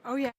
Oh, yeah.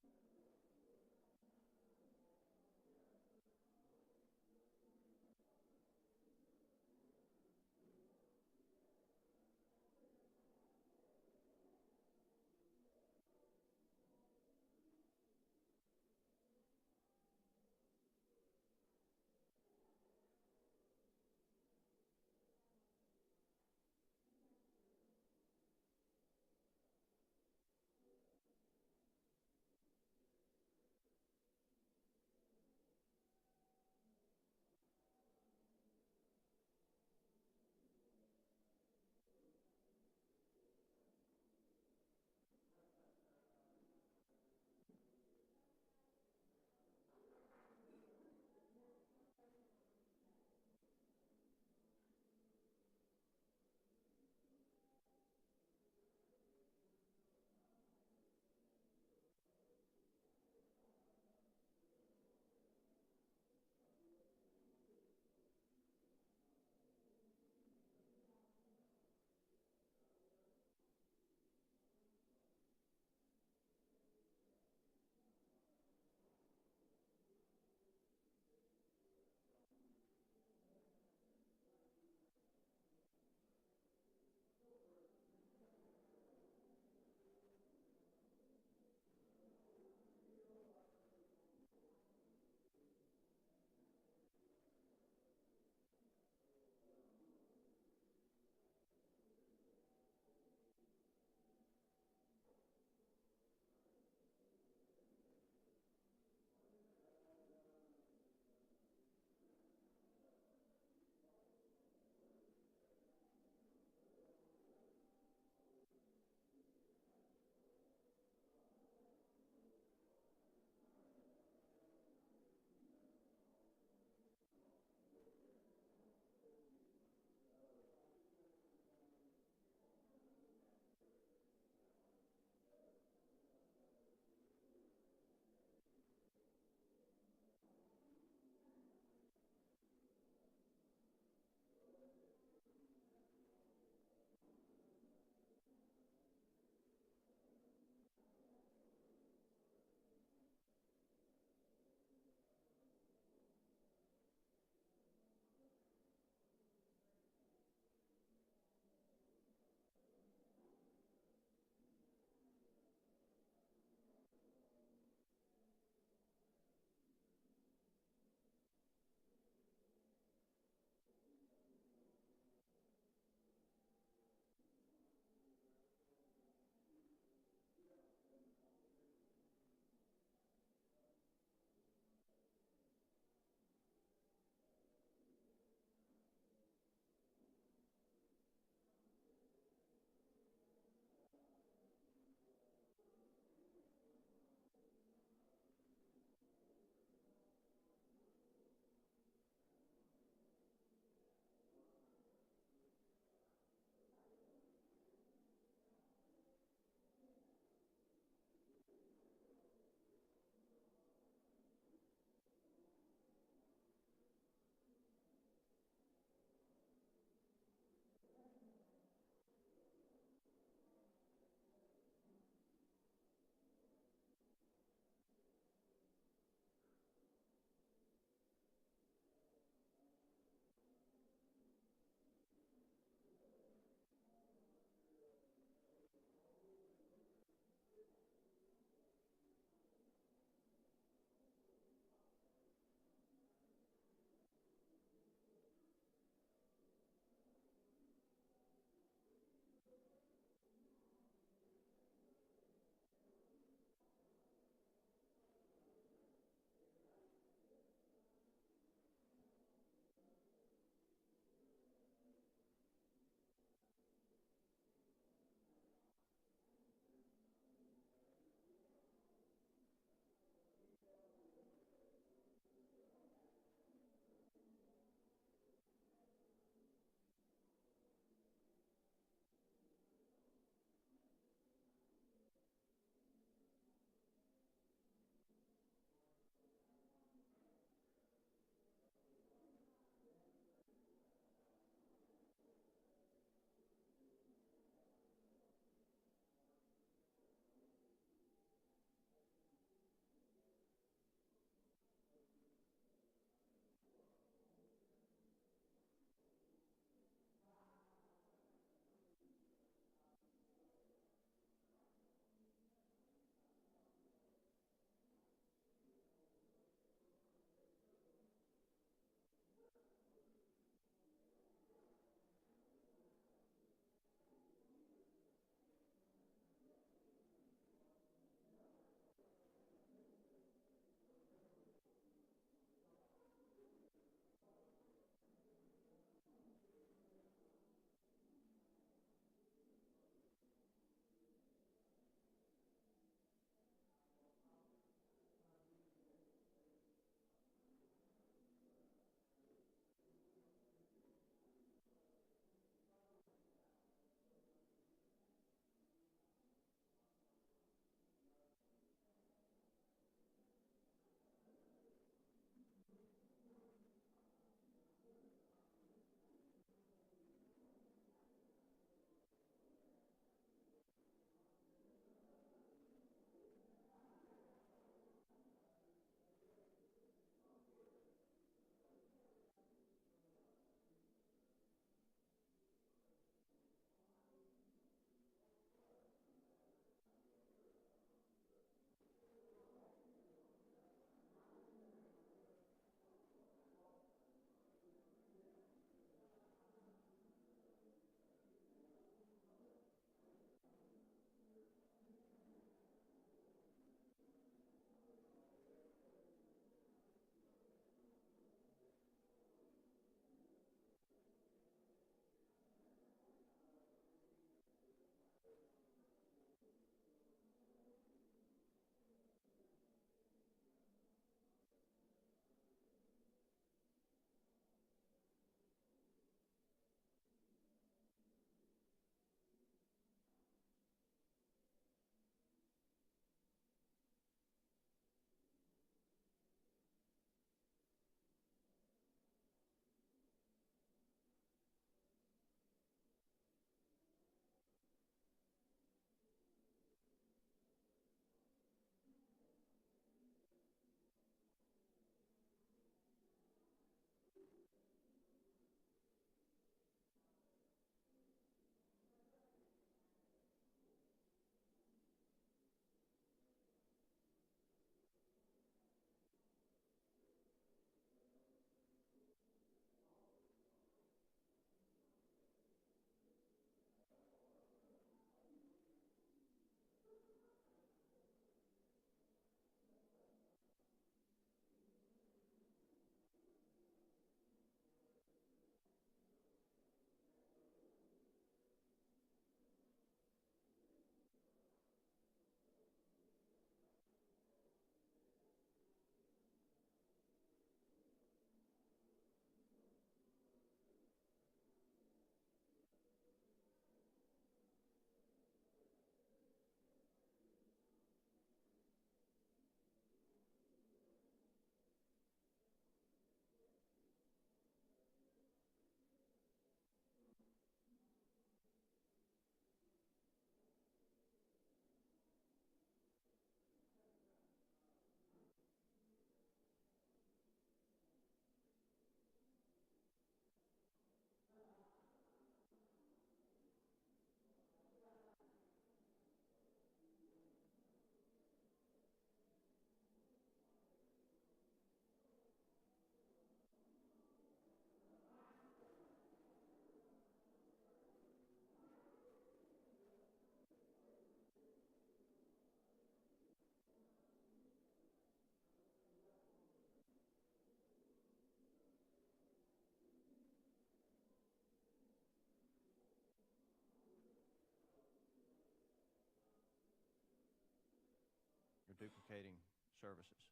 duplicating services?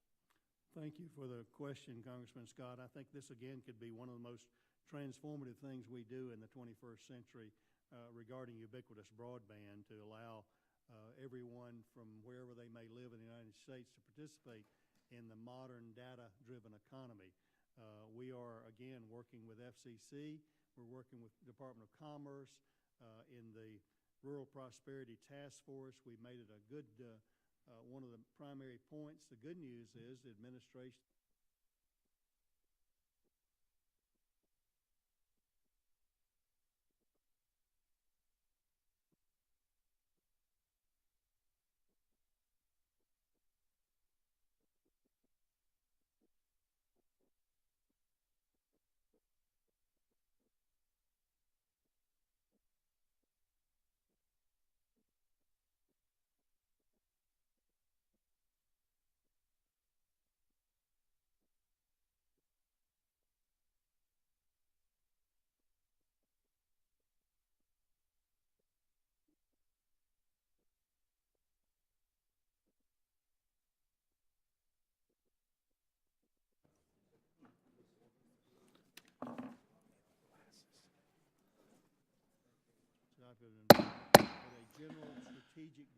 Thank you for the question, Congressman Scott. I think this, again, could be one of the most transformative things we do in the 21st century regarding ubiquitous broadband, to allow everyone from wherever they may live in the United States to participate in the modern data-driven economy. We are, again, working with FCC. We're working with the Department of Commerce in the Rural Prosperity Task Force. We've made it a good, one of the primary points. The good news is the administration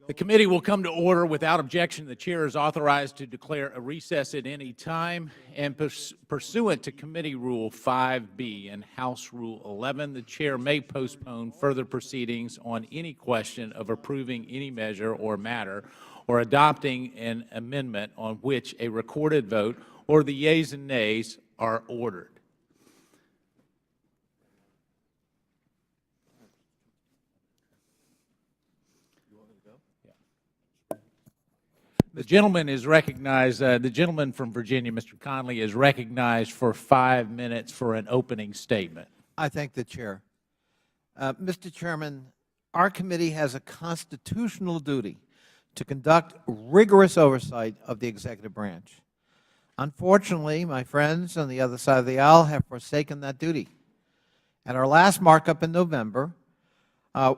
The committee will come to order. Without objection, the chair is authorized to declare a recess at any time. And pursuant to Committee Rule 5B and House Rule 11, the chair may postpone further proceedings on any question of approving any measure or matter or adopting an amendment on which a recorded vote or the yeas and nays are ordered. The gentleman is recognized, the gentleman from Virginia, Mr. Conley, is recognized for 5 minutes for an opening statement. I thank the Chair. Mr. Chairman, our committee has a constitutional duty to conduct rigorous oversight of the executive branch. Unfortunately, my friends on the other side of the aisle have forsaken that duty. At our last markup in November,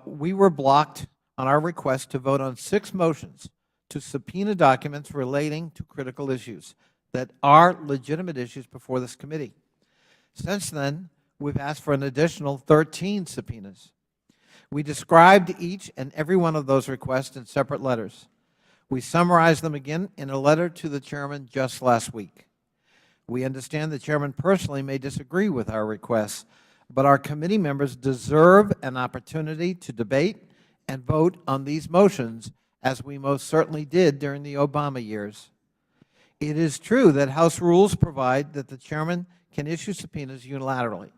we were blocked on our request to vote on 6 motions to subpoena documents relating to critical issues that are legitimate issues before this committee. Since then, we've asked for an additional 13 subpoenas. We described each and every one of those requests in separate letters. We summarized them again in a letter to the Chairman just last week. We understand the Chairman personally may disagree with our requests, but our committee members deserve an opportunity to debate and vote on these motions, as we most certainly did during the Obama years. It is true that House rules provide that the Chairman can issue subpoenas unilaterally,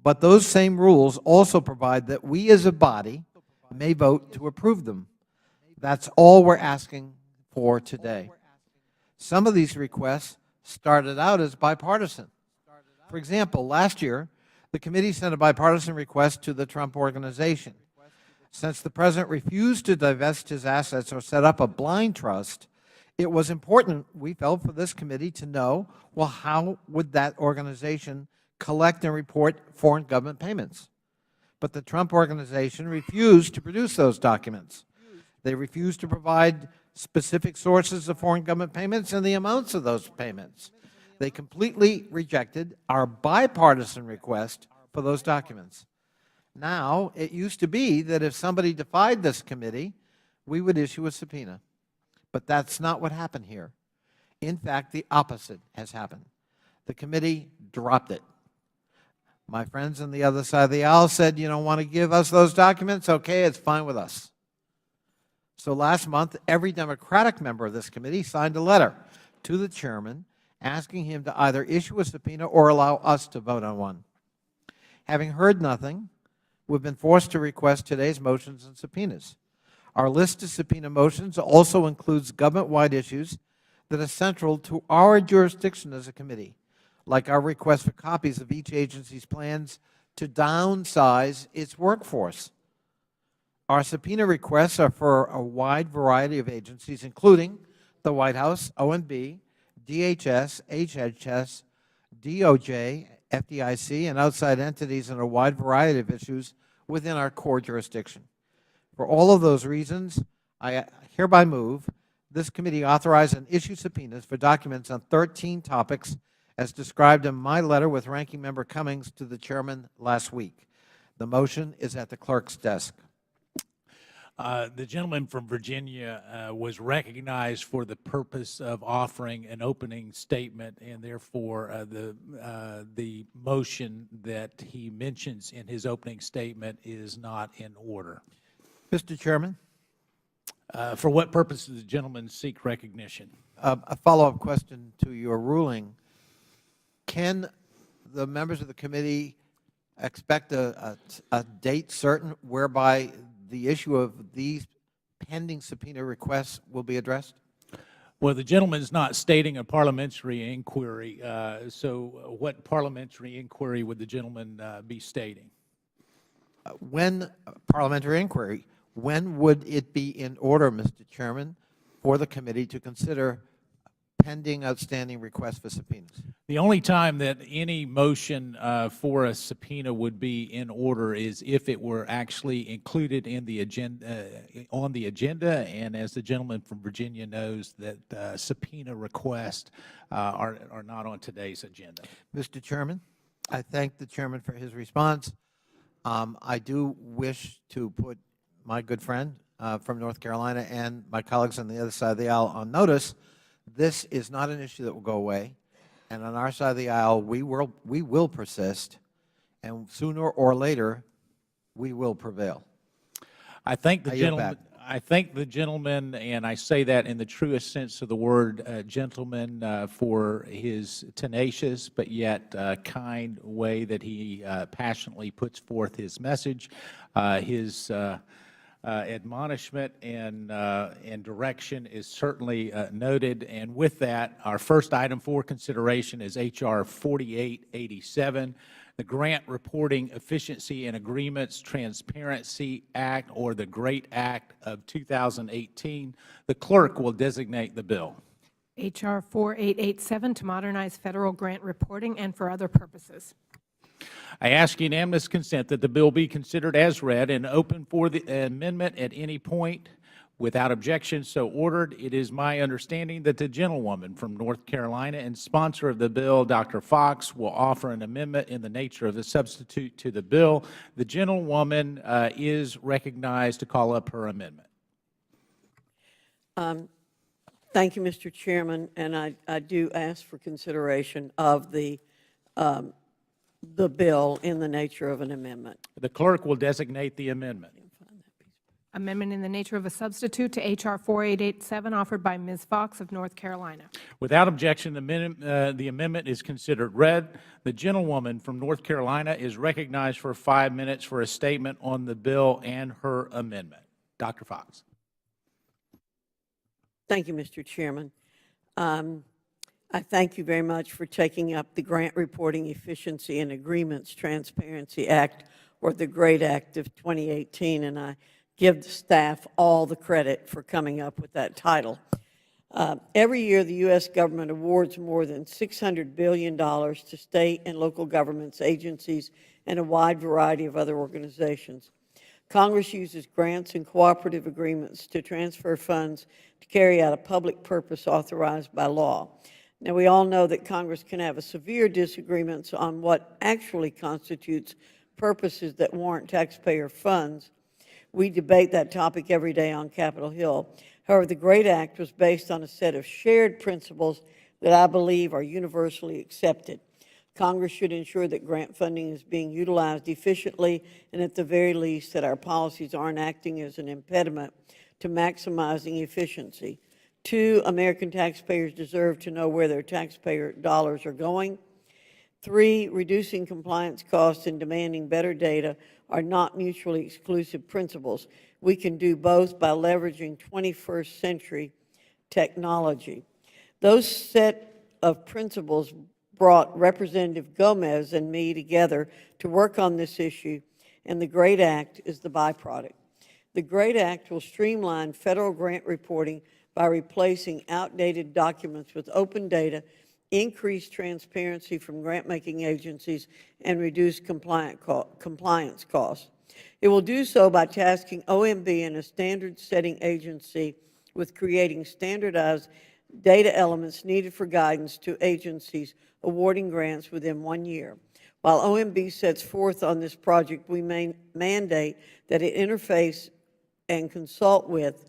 but those same rules also provide that we as a body may vote to approve them. That's all we're asking for today. Some of these requests started out as bipartisan. For example, last year, the committee sent a bipartisan request to the Trump Organization. Since the President refused to divest his assets or set up a blind trust, it was important, we felt, for this committee to know, well, how would that organization collect and report foreign government payments? But the Trump Organization refused to produce those documents. They refused to provide specific sources of foreign government payments and the amounts of those payments. They completely rejected our bipartisan request for those documents. Now, it used to be that if somebody defied this committee, we would issue a subpoena. But that's not what happened here. In fact, the opposite has happened. The committee dropped it. My friends on the other side of the aisle said, you don't want to give us those documents? Okay, it's fine with us. So last month, every Democratic member of this committee signed a letter to the Chairman asking him to either issue a subpoena or allow us to vote on one. Having heard nothing, we've been forced to request today's motions and subpoenas. Our list of subpoena motions also includes government-wide issues that are central to our jurisdiction as a committee, like our request for copies of each agency's plans to downsize its workforce. Our subpoena requests are for a wide variety of agencies, including the White House, OMB, DHS, HHS, DOJ, FDIC, and outside entities in a wide variety of issues within our core jurisdiction. For all of those reasons, I hereby move this committee authorize and issue subpoenas for documents on 13 topics as described in my letter with Ranking Member Cummings to the Chairman last week. The motion is at the clerk's desk. The gentleman from Virginia was recognized for the purpose of offering an opening statement, and therefore the motion that he mentions in his opening statement is not in order. Mr. Chairman? For what purpose does the gentleman seek recognition? A follow-up question to your ruling. Can the members of the committee expect a date certain whereby the issue of these pending subpoena requests will be addressed? Well, the gentleman's not stating a parliamentary inquiry, so what parliamentary inquiry would the gentleman be stating? When parliamentary inquiry, when would it be in order, Mr. Chairman, for the committee to consider pending outstanding requests for subpoenas? The only time that any motion for a subpoena would be in order is if it were actually included in the agenda, on the agenda, and as the gentleman from Virginia knows, that subpoena requests are not on today's agenda. Mr. Chairman, I thank the chairman for his response. I do wish to put my good friend from North Carolina and my colleagues on the other side of the aisle on notice. This is not an issue that will go away, and on our side of the aisle, we will persist, and sooner or later, we will prevail. I thank the gentleman, and I say that in the truest sense of the word, gentleman, for his tenacious but yet kind way that he passionately puts forth his message, his admonishment and direction is certainly noted. And with that, our first item for consideration is H.R. 4887, the Grant Reporting Efficiency and Agreements Transparency Act, or the GREAT Act of 2018. The clerk will designate the bill. H.R. 4887, to modernize federal grant reporting and for other purposes. I ask unanimous consent that the bill be considered as read and open for the amendment at any point. Without objection, so ordered. It is my understanding that the gentlewoman from North Carolina and sponsor of the bill, Dr. Fox, will offer an amendment in the nature of a substitute to the bill. The gentlewoman is recognized to call up her amendment. Thank you, Mr. Chairman, and I do ask for consideration of the bill in the nature of an amendment. The clerk will designate the amendment. Amendment in the nature of a substitute to H.R. 4887, offered by Ms. Fox of North Carolina. Without objection, the amendment is considered read. The gentlewoman from North Carolina is recognized for 5 minutes for a statement on the bill and her amendment. Dr. Fox. Thank you, Mr. Chairman. I thank you very much for taking up the Grant Reporting Efficiency and Agreements Transparency Act, or the GREAT Act of 2018, and I give the staff all the credit for coming up with that title. Every year, the U.S. government awards more than $600 billion to state and local governments, agencies, and a wide variety of other organizations. Congress uses grants and cooperative agreements to transfer funds to carry out a public purpose authorized by law. Now, we all know that Congress can have a severe disagreements on what actually constitutes purposes that warrant taxpayer funds. We debate that topic every day on Capitol Hill. However, the GREAT Act was based on a set of shared principles that I believe are universally accepted. Congress should ensure that grant funding is being utilized efficiently, and at the very least that our policies aren't acting as an impediment to maximizing efficiency. 2, American taxpayers deserve to know where their taxpayer dollars are going. 3, reducing compliance costs and demanding better data are not mutually exclusive principles. We can do both by leveraging 21st century technology. Those set of principles brought Representative Gomez and me together to work on this issue, and the GREAT Act is the byproduct. The GREAT Act will streamline federal grant reporting by replacing outdated documents with open data, increase transparency from grant-making agencies, and reduce compliance costs. It will do so by tasking OMB and a standard-setting agency with creating standardized data elements needed for guidance to agencies awarding grants within 1 year. While OMB sets forth on this project, we mandate that it interface and consult with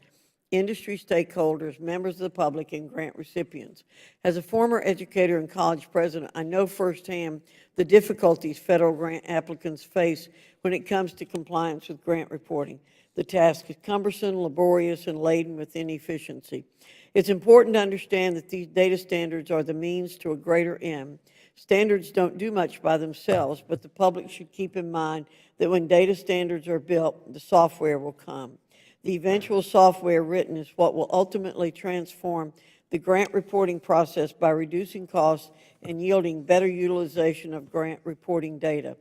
industry stakeholders, members of the public, and grant recipients. As a former educator and college president, I know firsthand the difficulties federal grant applicants face when it comes to compliance with grant reporting. The task is cumbersome, laborious, and laden with inefficiency. It's important to understand that these data standards are the means to a greater end. Standards don't do much by themselves, but the public should keep in mind that when data standards are built, the software will come. The eventual software written is what will ultimately transform the grant reporting process by reducing costs and yielding better utilization of grant reporting data.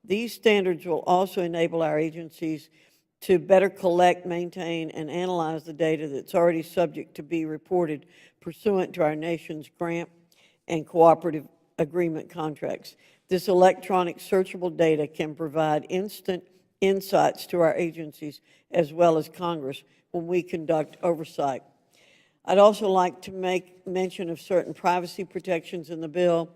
These standards will also enable our agencies to better collect, maintain, and analyze the data that's already subject to be reported pursuant to our nation's grant and cooperative agreement contracts. This electronic searchable data can provide instant insights to our agencies as well as Congress when we conduct oversight. I'd also like to make mention of certain privacy protections in the bill.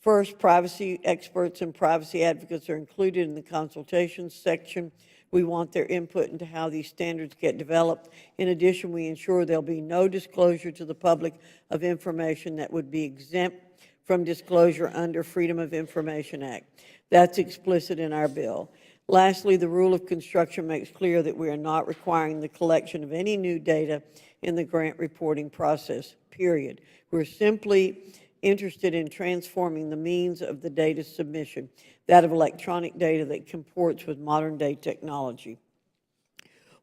First, privacy experts and privacy advocates are included in the consultations section. We want their input into how these standards get developed. In addition, we ensure there'll be no disclosure to the public of information that would be exempt from disclosure under Freedom of Information Act. That's explicit in our bill. Lastly, the rule of construction makes clear that we are not requiring the collection of any new data in the grant reporting process, period. We're simply interested in transforming the means of the data submission, that of electronic data that comports with modern-day technology.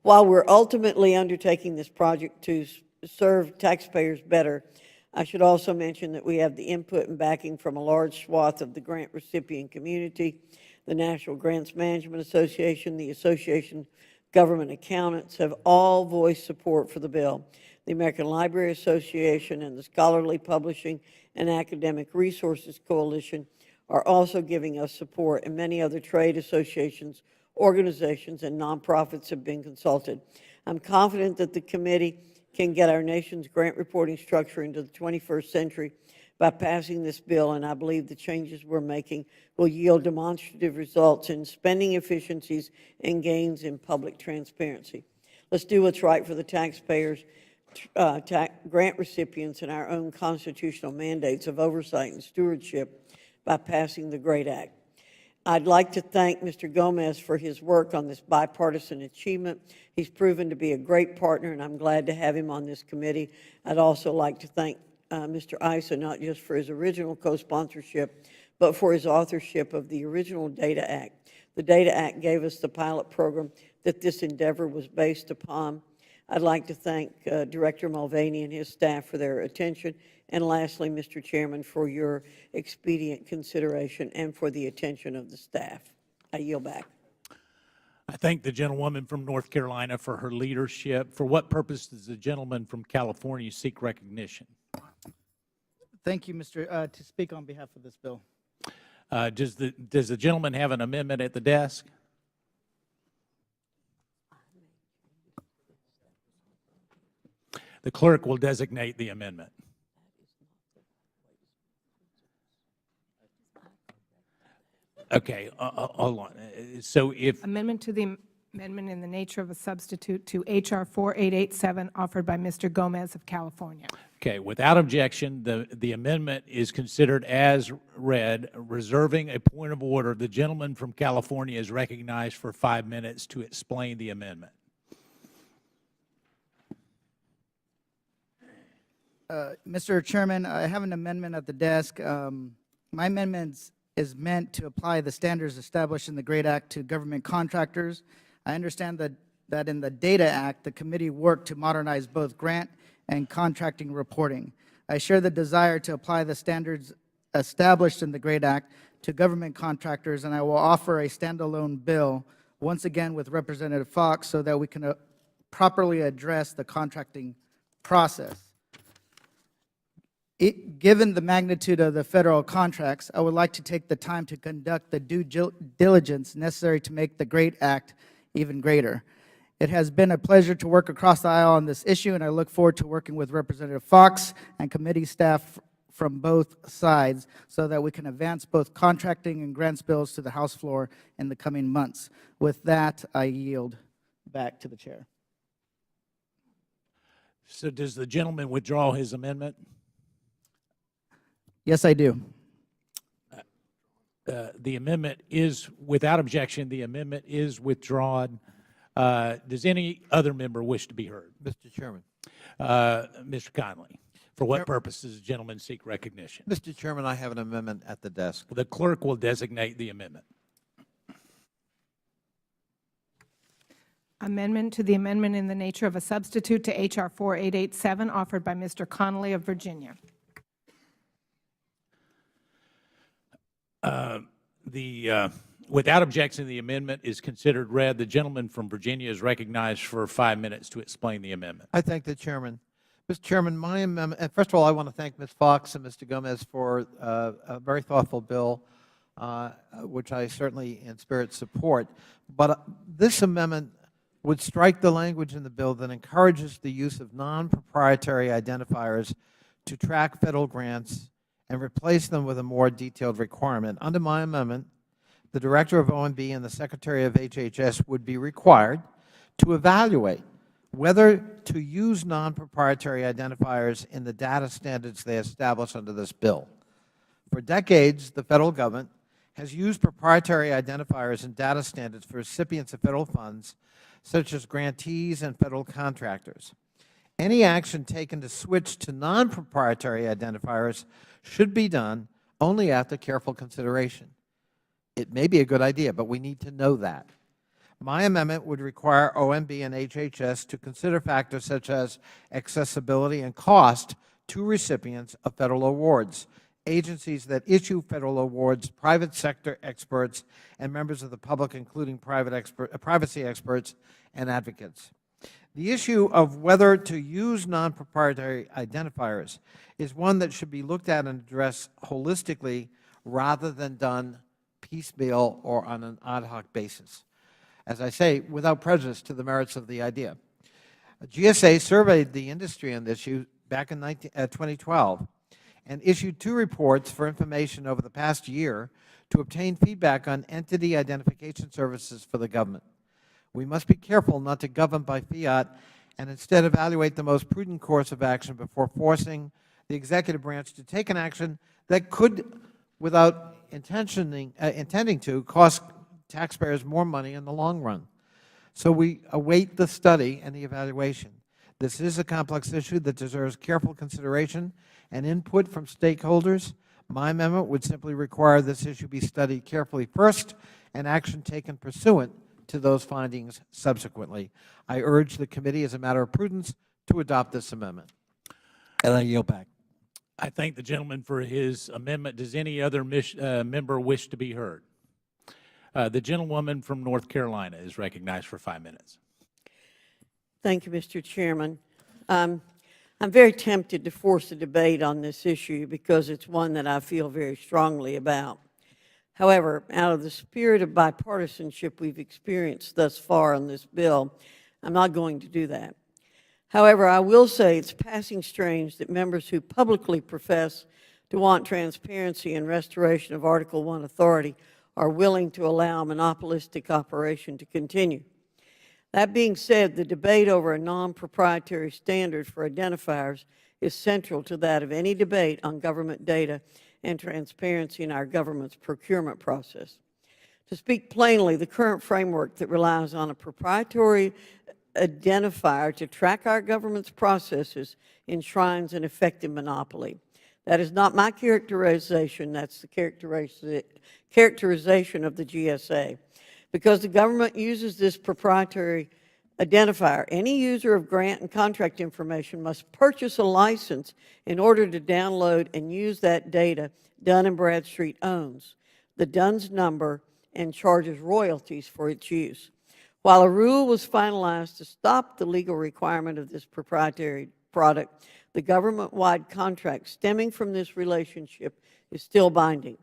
While we're ultimately undertaking this project to serve taxpayers better, I should also mention that we have the input and backing from a large swath of the grant recipient community. The National Grants Management Association, the Association of Government Accountants have all voiced support for the bill. The American Library Association and the Scholarly Publishing and Academic Resources Coalition are also giving us support, and many other trade associations, organizations, and nonprofits have been consulted. I'm confident that the committee can get our nation's grant reporting structure into the 21st century by passing this bill, and I believe the changes we're making will yield demonstrative results in spending efficiencies and gains in public transparency. Let's do what's right for the taxpayers, grant recipients, and our own constitutional mandates of oversight and stewardship by passing the GREAT Act. I'd like to thank Mr. Gomez for his work on this bipartisan achievement. He's proven to be a great partner, and I'm glad to have him on this committee. I'd also like to thank Mr. Issa, not just for his original co-sponsorship, but for his authorship of the original Data Act. The Data Act gave us the pilot program that this endeavor was based upon. I'd like to thank Director Mulvaney and his staff for their attention. And lastly, Mr. Chairman, for your expedient consideration and for the attention of the staff. I yield back. I thank the gentlewoman from North Carolina for her leadership. For what purpose does the gentleman from California seek recognition? Thank you, Mr. To speak on behalf of this bill. Does the gentleman have an amendment at the desk? The clerk will designate the amendment. Okay, hold on. So if Amendment to the amendment in the nature of a substitute to H.R. 4887 offered by Mr. Gomez of California. Okay, without objection, the amendment is considered as read. Reserving a point of order, the gentleman from California is recognized for 5 minutes to explain the amendment. Mr. Chairman, I have an amendment at the desk. My amendment is meant to apply the standards established in the GREAT Act to government contractors. I understand that in the Data Act, the committee worked to modernize both grant and contracting reporting. I share the desire to apply the standards established in the GREAT Act to government contractors, and I will offer a standalone bill, once again with Representative Fox, so that we can properly address the contracting process. Given the magnitude of the federal contracts, I would like to take the time to conduct the due diligence necessary to make the GREAT Act even greater. It has been a pleasure to work across the aisle on this issue, and I look forward to working with Representative Fox and committee staff from both sides so that we can advance both contracting and grants bills to the House floor in the coming months. With that, I yield back to the chair. So does the gentleman withdraw his amendment? Yes, I do. The amendment is, without objection, the amendment is withdrawn. Does any other member wish to be heard? Mr. Chairman. Mr. Conley, for what Sure. purpose does the gentleman seek recognition? Mr. Chairman, I have an amendment at the desk. The clerk will designate the amendment. Amendment to the amendment in the nature of a substitute to H.R. 4887, offered by Mr. Connolly of Virginia. Without objection, the amendment is considered read. The gentleman from Virginia is recognized for 5 minutes to explain the amendment. I thank the chairman. Mr. Chairman, my amendment, and first of all, I want to thank Ms. Fox and Mr. Gomez for a very thoughtful bill, which I certainly in spirit support. But this amendment would strike the language in the bill that encourages the use of non-proprietary identifiers to track federal grants and replace them with a more detailed requirement. Under my amendment, the Director of OMB and the Secretary of HHS would be required to evaluate whether to use non-proprietary identifiers in the data standards they establish under this bill. For decades, the Federal Government has used proprietary identifiers and data standards for recipients of Federal funds, such as grantees and Federal contractors. Any action taken to switch to non-proprietary identifiers should be done only after careful consideration. It may be a good idea, but we need to know that. My amendment would require OMB and HHS to consider factors such as accessibility and cost to recipients of Federal awards, agencies that issue Federal awards, private sector experts, and members of the public, including privacy experts and advocates. The issue of whether to use non-proprietary identifiers is one that should be looked at and addressed holistically rather than done piecemeal or on an ad hoc basis. As I say, without prejudice to the merits of the idea. GSA surveyed the industry on this issue back in 2012 and issued 2 reports for information over the past year to obtain feedback on entity identification services for the government. We must be careful not to govern by fiat and instead evaluate the most prudent course of action before forcing the executive branch to take an action that could, without intending to, cost taxpayers more money in the long run. So we await the study and the evaluation. This is a complex issue that deserves careful consideration and input from stakeholders. My amendment would simply require this issue be studied carefully first and action taken pursuant to those findings subsequently. I urge the committee, as a matter of prudence, to adopt this amendment. And I yield back. I thank the gentleman for his amendment. Does any other member wish to be heard? The gentlewoman from North Carolina is recognized for 5 minutes. Thank you, Mr. Chairman. I'm very tempted to force a debate on this issue because it's one that I feel very strongly about. However, out of the spirit of bipartisanship we've experienced thus far on this bill, I'm not going to do that. However, I will say it's passing strange that members who publicly profess to want transparency and restoration of Article I authority are willing to allow a monopolistic operation to continue. That being said, the debate over a non-proprietary standard for identifiers is central to that of any debate on government data and transparency in our government's procurement process. To speak plainly, the current framework that relies on a proprietary identifier to track our government's processes enshrines an effective monopoly. That is not my characterization, that's the characterization of the GSA. Because the government uses this proprietary identifier, any user of grant and contract information must purchase a license in order to download and use that data Dun & Bradstreet owns, the DUNS number, and charges royalties for its use. While a rule was finalized to stop the legal requirement of this proprietary product, the government-wide contract stemming from this relationship is still binding.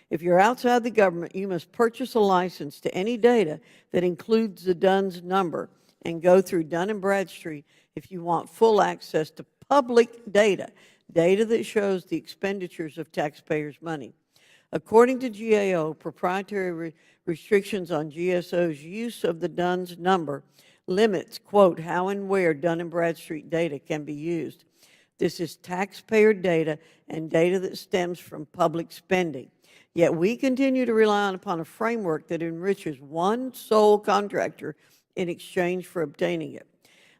If you're outside the government, you must purchase a license to any data that includes the DUNS number and go through Dun & Bradstreet if you want full access to public data, data that shows the expenditures of taxpayers' money. According to GAO, proprietary restrictions on GSO's use of the DUNS number limits, quote, how and where Dun & Bradstreet data can be used. This is taxpayer data and data that stems from public spending. Yet we continue to rely upon a framework that enriches one sole contractor in exchange for obtaining it.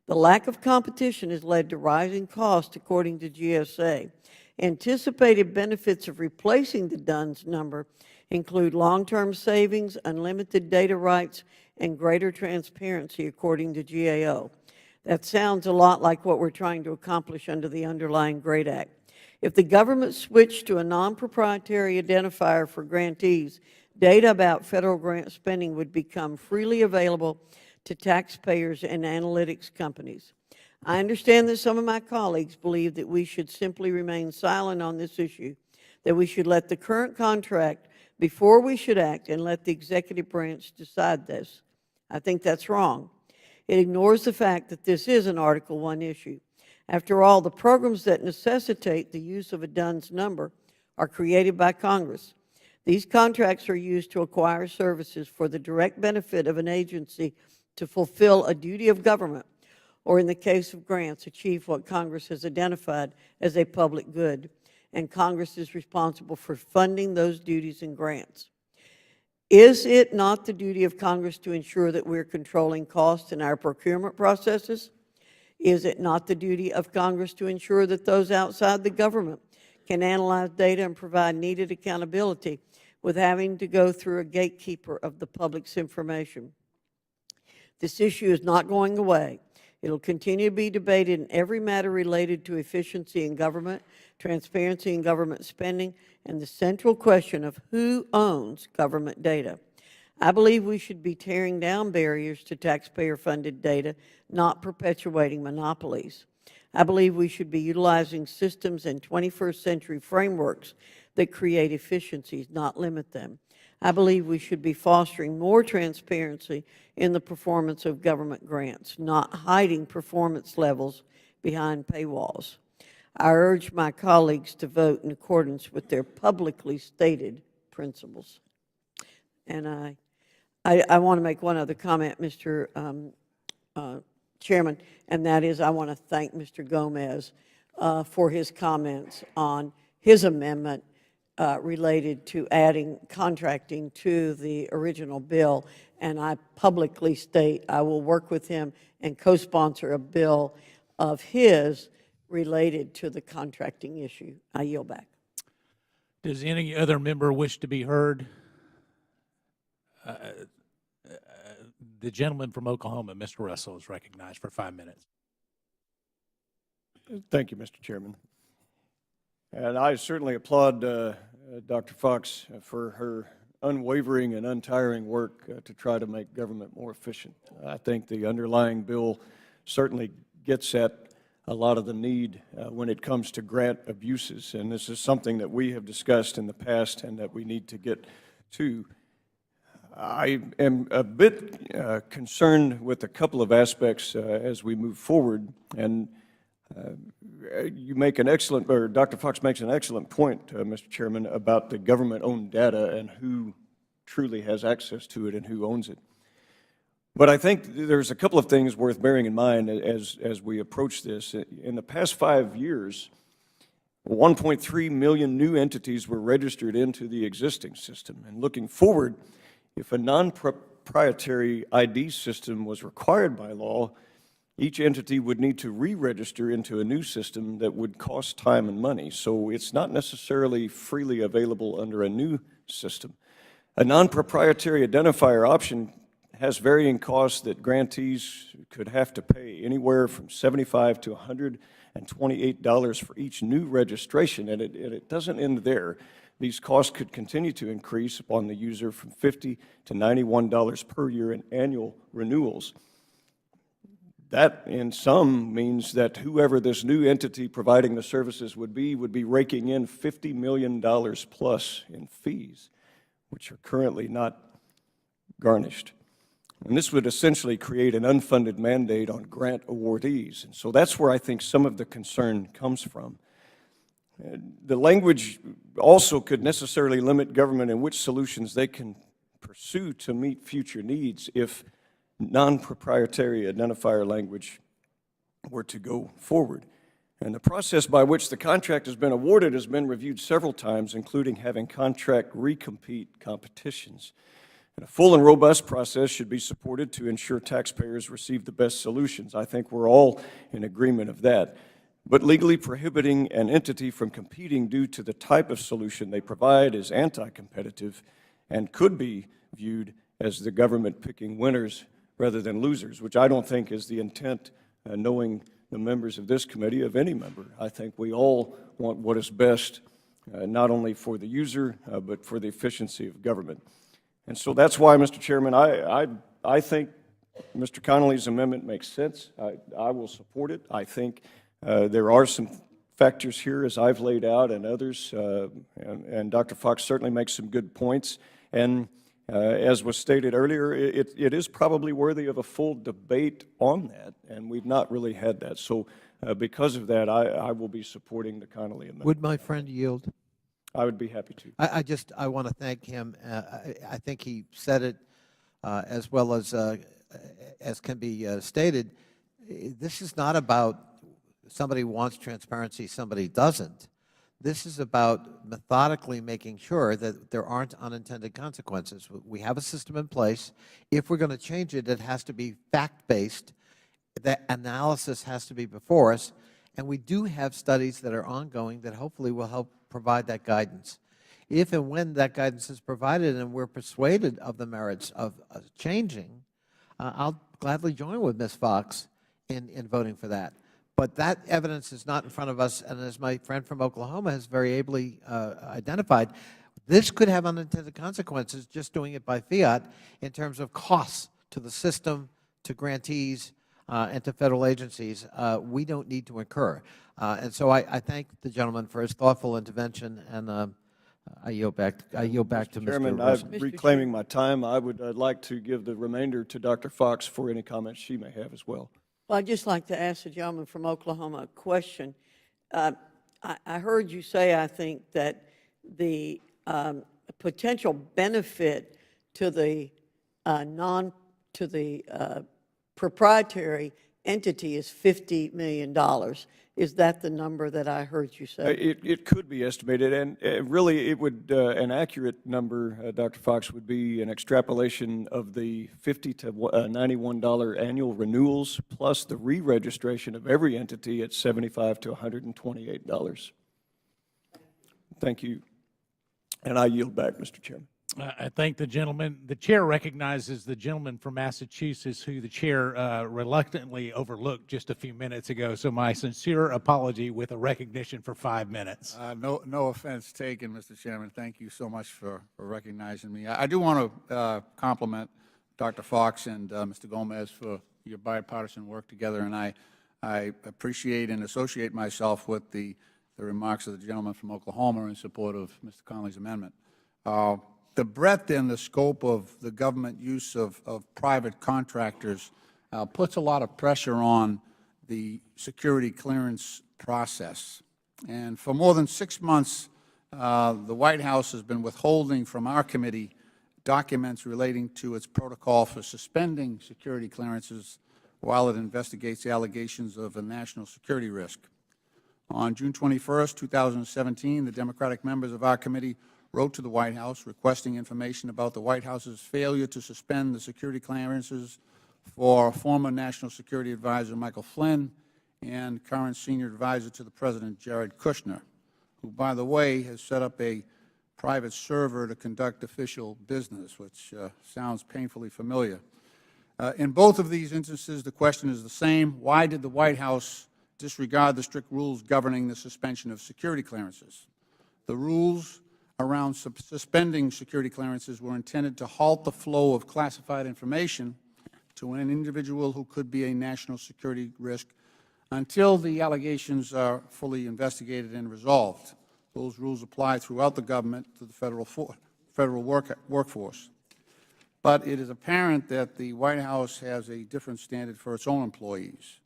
The lack of competition has led to rising costs, according to GSA. Anticipated benefits of replacing the DUNS number include long-term savings, unlimited data rights, and greater transparency, according to GAO. That sounds a lot like what we're trying to accomplish under the underlying GREAT Act. If the government switched to a non-proprietary identifier for grantees, data about federal grant spending would become freely available to taxpayers and analytics companies. I understand that some of my colleagues believe that we should simply remain silent on this issue, that we should let the current contract before we should act and let the executive branch decide this. I think that's wrong. It ignores the fact that this is an Article I issue. After all, the programs that necessitate the use of a DUNS number are created by Congress. These contracts are used to acquire services for the direct benefit of an agency to fulfill a duty of government, or in the case of grants, achieve what Congress has identified as a public good, and Congress is responsible for funding those duties and grants. Is it not the duty of Congress to ensure that we're controlling costs in our procurement processes? Is it not the duty of Congress to ensure that those outside the government can analyze data and provide needed accountability with having to go through a gatekeeper of the public's information? This issue is not going away. It'll continue to be debated in every matter related to efficiency in government, transparency in government spending, and the central question of who owns government data. I believe we should be tearing down barriers to taxpayer-funded data, not perpetuating monopolies. I believe we should be utilizing systems and 21st century frameworks that create efficiencies, not limit them. I believe we should be fostering more transparency in the performance of government grants, not hiding performance levels behind paywalls. I urge my colleagues to vote in accordance with their publicly stated principles. And I want to make one other comment, Mr. Chairman, and that is I want to thank Mr. Gomez for his comments on his amendment related to adding contracting to the original bill, and I publicly state I will work with him and co-sponsor a bill of his related to the contracting issue. I yield back. Does any other member wish to be heard? The gentleman from Oklahoma, Mr. Russell, is recognized for 5 minutes. Thank you, Mr. Chairman. And I certainly applaud Dr. Fox for her unwavering and untiring work to try to make government more efficient. I think the underlying bill certainly gets at a lot of the need when it comes to grant abuses, and this is something that we have discussed in the past and that we need to get to. I am a bit concerned with a couple of aspects as we move forward, and you make an excellent, or Dr. Fox makes an excellent point, Mr. Chairman, about the government-owned data and who truly has access to it and who owns it. But I think there's a couple of things worth bearing in mind as we approach this. In the past 5 years, 1.3 million new entities were registered into the existing system. And looking forward, if a non-proprietary ID system was required by law, each entity would need to re-register into a new system that would cost time and money. So it's not necessarily freely available under a new system. A non-proprietary identifier option has varying costs that grantees could have to pay, anywhere from $75 to $128 for each new registration, and it doesn't end there. These costs could continue to increase upon the user from $50 to $91 per year in annual renewals. That, in sum, means that whoever this new entity providing the services would be raking in $50 million plus in fees, which are currently not garnished. And this would essentially create an unfunded mandate on grant awardees. And so that's where I think some of the concern comes from. The language also could necessarily limit government in which solutions they can pursue to meet future needs if non-proprietary identifier language were to go forward. And the process by which the contract has been awarded has been reviewed several times, including having contract recompete competitions. And a full and robust process should be supported to ensure taxpayers receive the best solutions. I think we're all in agreement of that. But legally prohibiting an entity from competing due to the type of solution they provide is anti-competitive and could be viewed as the government picking winners rather than losers, which I don't think is the intent, knowing the members of this committee, of any member. I think we all want what is best, not only for the user, but for the efficiency of government. And so that's why, Mr. Chairman, I think Mr. Connolly's amendment makes sense. I will support it. I think there are some factors here, as I've laid out, and others, and Dr. Fox certainly makes some good points. And as was stated earlier, it is probably worthy of a full debate on that, and we've not really had that. So because of that, I will be supporting the Connolly amendment. Would my friend yield? I would be happy to. I want to thank him. I think he said it as well as can be stated. This is not about somebody wants transparency, somebody doesn't. This is about methodically making sure that there aren't unintended consequences. We have a system in place. If we're going to change it, it has to be fact-based. That analysis has to be before us. And we do have studies that are ongoing that hopefully will help provide that guidance. If and when that guidance is provided and we're persuaded of the merits of changing, I'll gladly join with Ms. Fox in voting for that. But that evidence is not in front of us, and as my friend from Oklahoma has very ably identified, this could have unintended consequences just doing it by fiat in terms of costs to the system, to grantees, and to federal agencies we don't need to incur. And so I thank the gentleman for his thoughtful intervention, and I yield back to Mr. Chairman, Russell. I'm reclaiming my time. I would like to give the remainder to Dr. Fox for any comments she may have as well. Well, I'd just like to ask the gentleman from Oklahoma a question. I heard you say, I think, that the potential benefit to the proprietary entity is $50 million. Is that the number that I heard you say? It could be estimated, and really it would, an accurate number, Dr. Fox, would be an extrapolation of the $50 to $91 annual renewals plus the re-registration of every entity at $75 to $128. Thank you. And I yield back, Mr. Chairman. I thank the gentleman. The chair recognizes the gentleman from Massachusetts who the chair reluctantly overlooked just a few minutes ago. So my sincere apology with a recognition for 5 minutes. No offense taken, Mr. Chairman. Thank you so much for recognizing me. I do want to compliment Dr. Fox and Mr. Gomez for your bipartisan work together, and I appreciate and associate myself with the remarks of the gentleman from Oklahoma in support of Mr. Connolly's amendment. The breadth and the scope of the government use of private contractors puts a lot of pressure on the security clearance process. And for more than 6 months, the White House has been withholding from our committee documents relating to its protocol for suspending security clearances while it investigates allegations of a national security risk. On June 21st, 2017, the Democratic members of our committee wrote to the White House requesting information about the White House's failure to suspend the security clearances for former National Security Advisor Michael Flynn and current Senior Advisor to the President Jared Kushner, who, by the way, has set up a private server to conduct official business, which sounds painfully familiar. In both of these instances, the question is the same. Why did the White House disregard the strict rules governing the suspension of security clearances? The rules around suspending security clearances were intended to halt the flow of classified information to an individual who could be a national security risk until the allegations are fully investigated and resolved. Those rules apply throughout the government to the federal workforce. but it is apparent that the White House has a different standard for its own employees.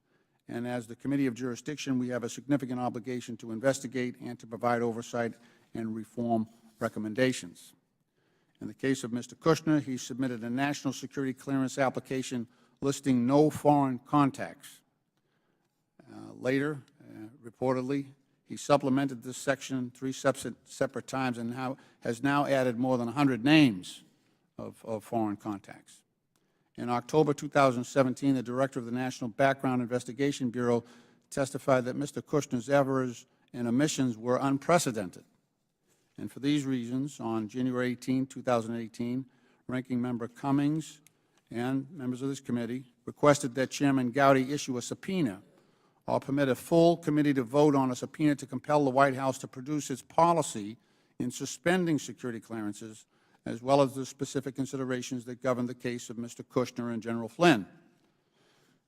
And as the Committee of Jurisdiction, we have a significant obligation to investigate and to provide oversight and reform recommendations. In the case of Mr. Kushner, he submitted a national security clearance application listing no foreign contacts. Later, reportedly, he supplemented this section 3 separate times and has now added more than 100 names of foreign contacts. In October 2017, the director of the National Background Investigation Bureau testified that Mr. Kushner's errors and omissions were unprecedented. And for these reasons, on January 18, 2018, Ranking Member Cummings and members of this committee requested that Chairman Gowdy issue a subpoena or permit a full committee to vote on a subpoena to compel the White House to produce its policy in suspending security clearances, as well as the specific considerations that govern the case of Mr. Kushner and General Flynn.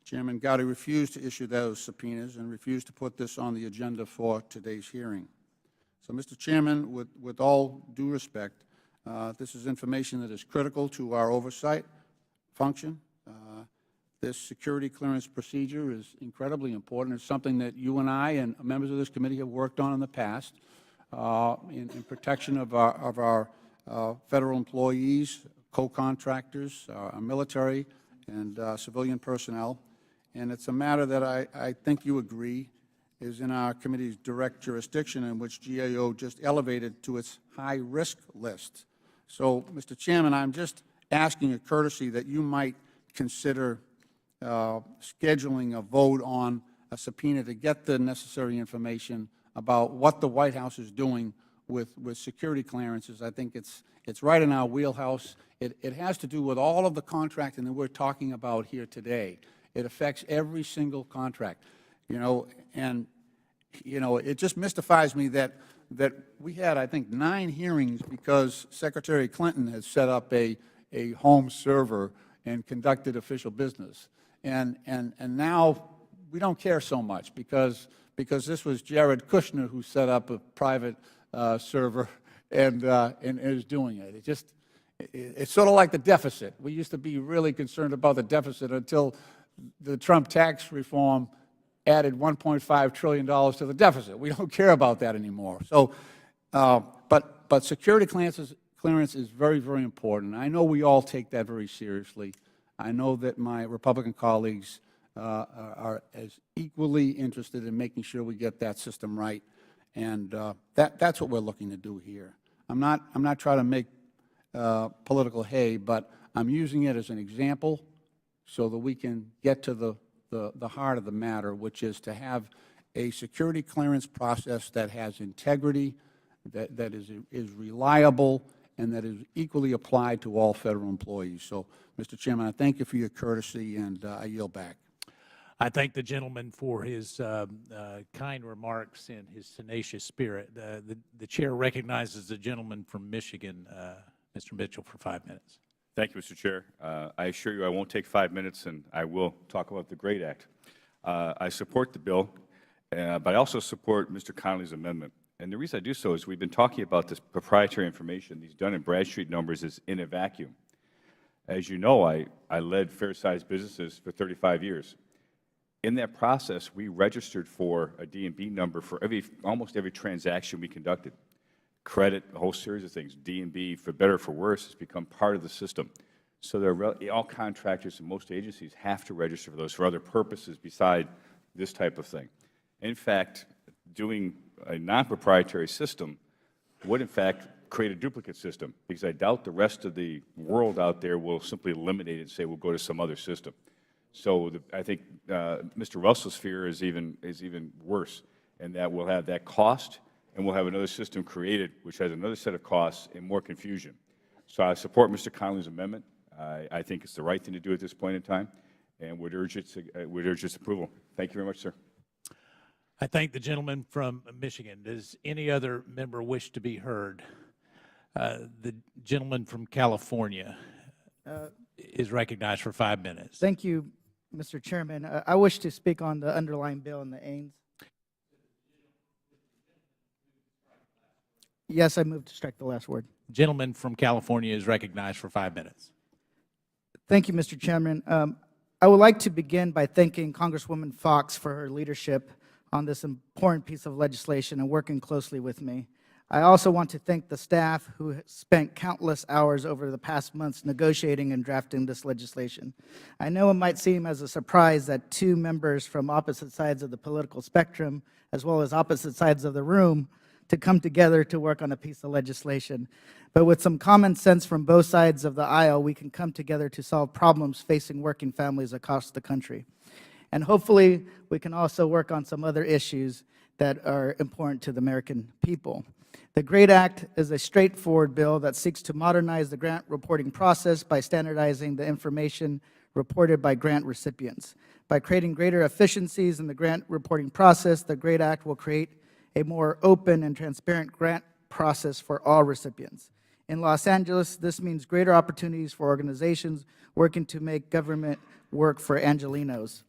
Chairman Gowdy refused to issue those subpoenas and refused to put this on the agenda for today's hearing. So, Mr. Chairman, with all due respect, this is information that is critical to our oversight function. This security clearance procedure is incredibly important. It's something that you and I and members of this committee have worked on in the past in protection of our federal employees, co-contractors, our military, and civilian personnel. And it's a matter that I think you agree is in our committee's direct jurisdiction, in which GAO just elevated to its high-risk list. So, Mr. Chairman, I'm just asking a courtesy that you might consider scheduling a vote on a subpoena to get the necessary information about what the White House is doing with security clearances. I think it's right in our wheelhouse. It has to do with all of the contracting that we're talking about here today. It affects every single contract, and it just mystifies me that we had, I think, 9 hearings because Secretary Clinton has set up a home server and conducted official business. And now we don't care so much because this was Jared Kushner who set up a private server and is doing it. It's sort of like the deficit. We used to be really concerned about the deficit until the Trump tax reform added $1.5 trillion to the deficit. We don't care about that anymore. So, but security clearance is very, very important. I know we all take that very seriously. I know that my Republican colleagues are as equally interested in making sure we get that system right, and that's what we're looking to do here. I'm not trying to make political hay, but I'm using it as an example so that we can get to the heart of the matter, which is to have a security clearance process that has integrity, that is reliable, and that is equally applied to all federal employees. So, Mr. Chairman, I thank you for your courtesy, and I yield back. I thank the gentleman for his kind remarks and his tenacious spirit. The chair recognizes the gentleman from Michigan, Mr. Mitchell, for 5 minutes. Thank you, Mr. Chair. I assure you I won't take 5 minutes, and I will talk about the GREAT Act. I support the bill, but I also support Mr. Connolly's amendment. And the reason I do so is we've been talking about this proprietary information, these Dun & Bradstreet numbers, is in a vacuum. As you know, I led fair-sized businesses for 35 years. In that process, we registered for a D&B number for almost every transaction we conducted. Credit, a whole series of things. D&B, for better or for worse, has become part of the system. So all contractors and most agencies have to register for those for other purposes beside this type of thing. In fact, doing a non-proprietary system would, in fact, create a duplicate system, because I doubt the rest of the world out there will simply eliminate it and say we'll go to some other system. So I think Mr. Russell's fear is even worse, in that we'll have that cost, and we'll have another system created which has another set of costs and more confusion. So I support Mr. Connolly's amendment. I think it's the right thing to do at this point in time, and would urge its approval. Thank you very much, sir. I thank the gentleman from Michigan. Does any other member wish to be heard? The gentleman from California is recognized for 5 minutes. Thank you, Mr. Chairman. I wish to speak on the underlying bill and the aims. Yes, I move to strike the last word. Gentleman from California is recognized for 5 minutes. Thank you, Mr. Chairman. I would like to begin by thanking Congresswoman Fox for her leadership on this important piece of legislation and working closely with me. I also want to thank the staff who spent countless hours over the past months negotiating and drafting this legislation. I know it might seem as a surprise that two members from opposite sides of the political spectrum, as well as opposite sides of the room, to come together to work on a piece of legislation. But with some common sense from both sides of the aisle, we can come together to solve problems facing working families across the country. And hopefully, we can also work on some other issues that are important to the American people. The GREAT Act is a straightforward bill that seeks to modernize the grant reporting process by standardizing the information reported by grant recipients. By creating greater efficiencies in the grant reporting process, the GREAT Act will create a more open and transparent grant process for all recipients. In Los Angeles, this means greater opportunities for organizations working to make government work for Angelenos.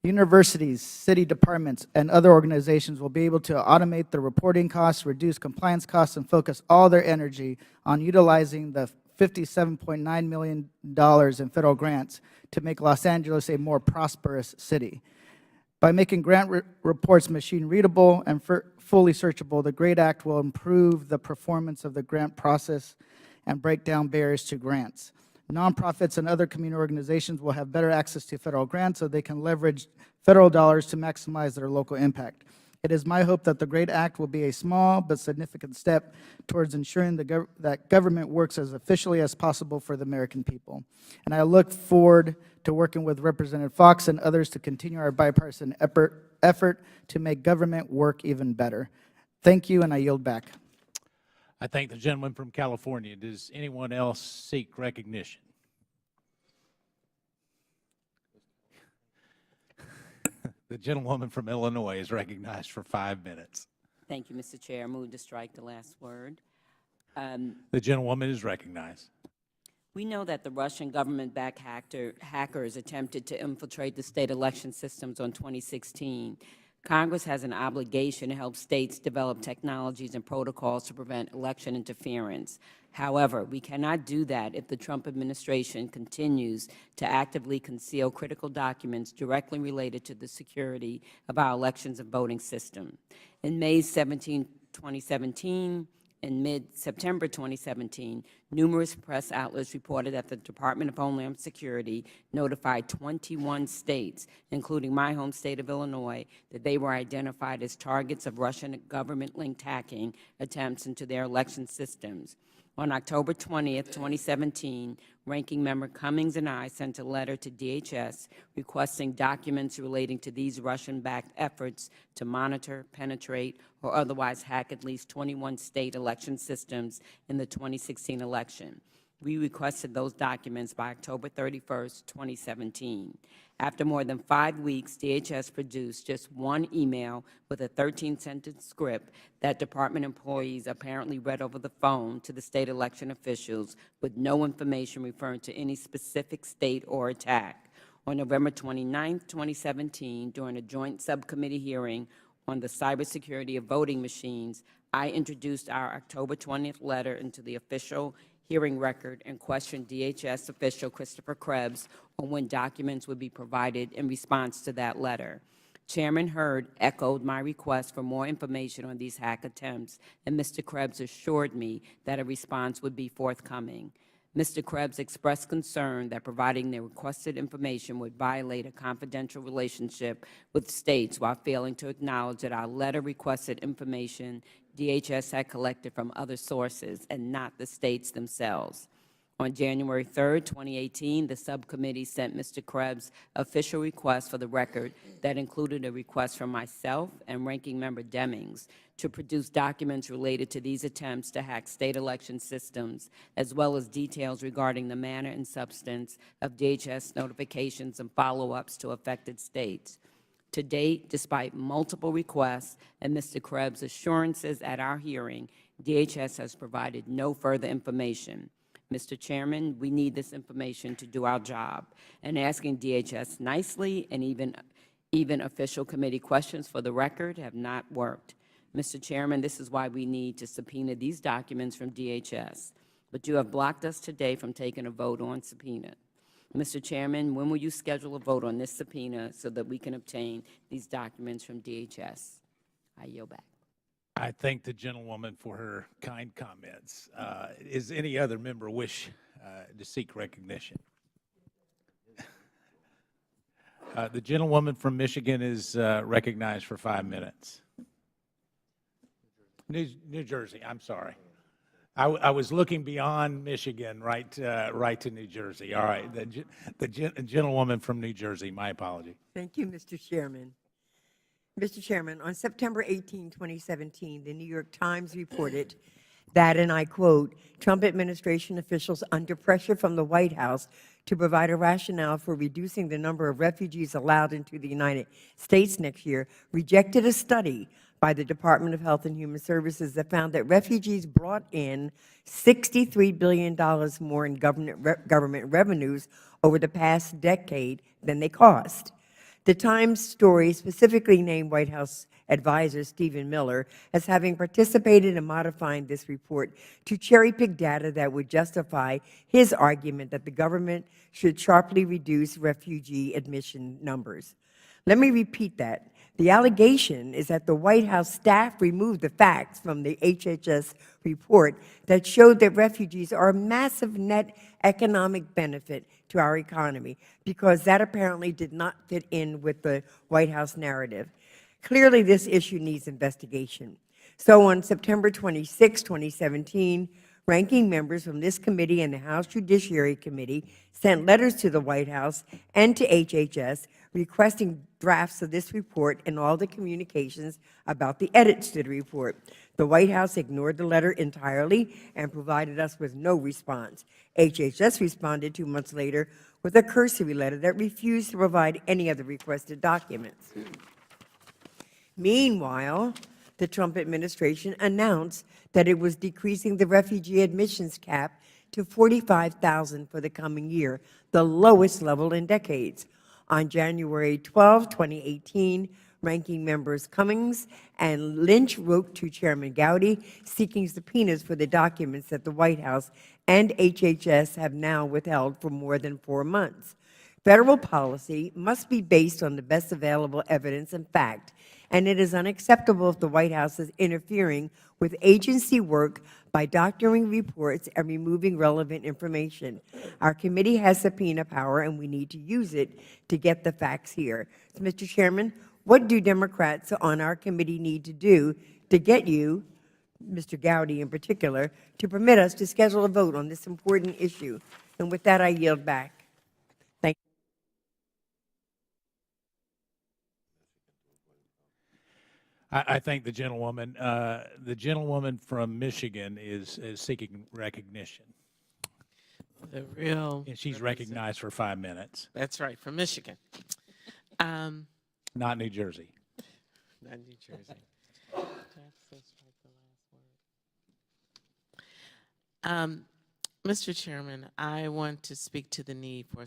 Universities, city departments, and other organizations will be able to automate their reporting costs, reduce compliance costs, and focus all their energy on utilizing the $57.9 million in federal grants to make Los Angeles a more prosperous city. By making grant reports machine-readable and fully searchable, the GREAT Act will improve the performance of the grant process and break down barriers to grants. Nonprofits and other community organizations will have better access to federal grants so they can leverage federal dollars to maximize their local impact. It is my hope that the GREAT Act will be a small but significant step towards ensuring that government works as efficiently as possible for the American people. And I look forward to working with Representative Fox and others to continue our bipartisan effort to make government work even better. Thank you, and I yield back. I thank the gentleman from California. Does anyone else seek recognition? The gentlewoman from Illinois is recognized for 5 minutes. Thank you, Mr. Chair. I move to strike the last word. The gentlewoman is recognized. We know that the Russian government-backed hackers attempted to infiltrate the state election systems on 2016. Congress has an obligation to help states develop technologies and protocols to prevent election interference. However, we cannot do that if the Trump administration continues to actively conceal critical documents directly related to the security of our elections and voting system. In May 17, 2017, in mid-September 2017, numerous press outlets reported that the Department of Homeland Security notified 21 states, including my home state of Illinois, that they were identified as targets of Russian government-linked hacking attempts into their election systems. On October 20, 2017, Ranking Member Cummings and I sent a letter to DHS requesting documents relating to these Russian-backed efforts to monitor, penetrate, or otherwise hack at least 21 state election systems in the 2016 election. We requested those documents by October 31, 2017. After more than 5 weeks, DHS produced just one email with a 13-sentence script that department employees apparently read over the phone to the state election officials with no information referring to any specific state or attack. On November 29, 2017, during a joint subcommittee hearing on the cybersecurity of voting machines, I introduced our October 20th letter into the official hearing record and questioned DHS official Christopher Krebs on when documents would be provided in response to that letter. Chairman Hurd echoed my request for more information on these hack attempts, and Mr. Krebs assured me that a response would be forthcoming. Mr. Krebs expressed concern that providing the requested information would violate a confidential relationship with states while failing to acknowledge that our letter requested information DHS had collected from other sources and not the states themselves. On January 3, 2018, the subcommittee sent Mr. Krebs' official request for the record that included a request from myself and Ranking Member Demings to produce documents related to these attempts to hack state election systems, as well as details regarding the manner and substance of DHS notifications and follow-ups to affected states. To date, despite multiple requests and Mr. Krebs' assurances at our hearing, DHS has provided no further information. Mr. Chairman, we need this information to do our job, and asking DHS nicely and even official committee questions for the record have not worked. Mr. Chairman, this is why we need to subpoena these documents from DHS. but you have blocked us today from taking a vote on subpoena. Mr. Chairman, when will you schedule a vote on this subpoena so that we can obtain these documents from DHS? I yield back. I thank the gentlewoman for her kind comments. Is any other member wish to seek recognition? The gentlewoman from Michigan is recognized for 5 minutes. New Jersey, I'm sorry. I was looking beyond Michigan right to New Jersey. All right, the gentlewoman from New Jersey, my apology. Thank you, Mr. Chairman. Mr. Chairman, on September 18, 2017, the New York Times reported that, and I quote, Trump administration officials under pressure from the White House to provide a rationale for reducing the number of refugees allowed into the United States next year rejected a study by the Department of Health and Human Services that found that refugees brought in $63 billion more in government revenues over the past decade than they cost. The Times story specifically named White House advisor Stephen Miller as having participated in modifying this report to cherry-pick data that would justify his argument that the government should sharply reduce refugee admission numbers. Let me repeat that. The allegation is that the White House staff removed the facts from the HHS report that showed that refugees are a massive net economic benefit to our economy, because that apparently did not fit in with the White House narrative. Clearly, this issue needs investigation. So on September 26, 2017, ranking members from this committee and the House Judiciary Committee sent letters to the White House and to HHS requesting drafts of this report and all the communications about the edits to the report. The White House ignored the letter entirely and provided us with no response. HHS responded 2 months later with a cursory letter that refused to provide any of the requested documents. Meanwhile, the Trump administration announced that it was decreasing the refugee admissions cap to 45,000 for the coming year, the lowest level in decades. On January 12, 2018, ranking members Cummings and Lynch wrote to Chairman Gowdy seeking subpoenas for the documents that the White House and HHS have now withheld for more than 4 months. Federal policy must be based on the best available evidence and fact, and it is unacceptable if the White House is interfering with agency work by doctoring reports and removing relevant information. Our committee has subpoena power, and we need to use it to get the facts here. So, Mr. Chairman, what do Democrats on our committee need to do to get you, Mr. Gowdy in particular, to permit us to schedule a vote on this important issue? And with that, I yield back. Thank you. I thank the gentlewoman. The gentlewoman from Michigan is seeking recognition. The real. And she's recognized for 5 minutes. That's right, from Michigan. Not New Jersey. Not New Jersey. Mr. Chairman, I want to speak to the need for a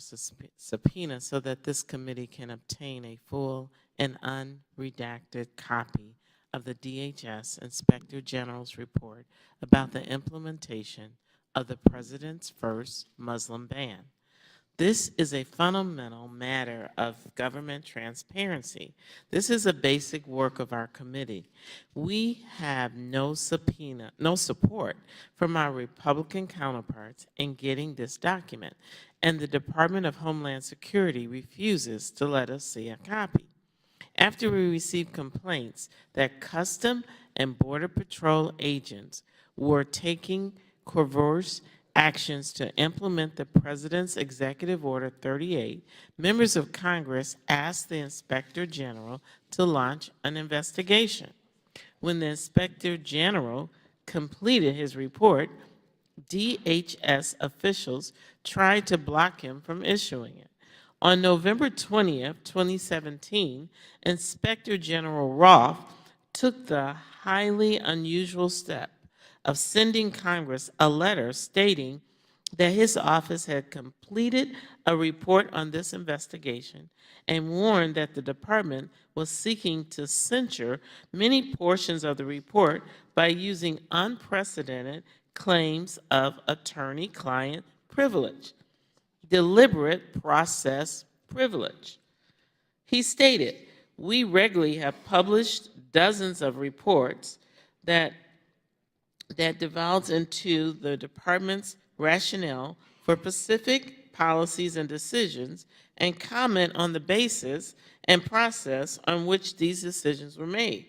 subpoena so that this committee can obtain a full and unredacted copy of the DHS Inspector General's report about the implementation of the President's first Muslim ban. This is a fundamental matter of government transparency. This is a basic work of our committee. We have no support from our Republican counterparts in getting this document, and the Department of Homeland Security refuses to let us see a copy. After we received complaints that Custom and Border Patrol agents were taking coercive actions to implement the President's Executive Order 38, members of Congress asked the Inspector General to launch an investigation. When the Inspector General completed his report, DHS officials tried to block him from issuing it. On November 20th, 2017, Inspector General Roth took the highly unusual step of sending Congress a letter stating that his office had completed a report on this investigation and warned that the department was seeking to censure many portions of the report by using unprecedented claims of attorney-client privilege, deliberate process privilege. He stated, "We regularly have published dozens of reports that divulge into the department's rationale for specific policies and decisions and comment on the basis and process on which these decisions were made.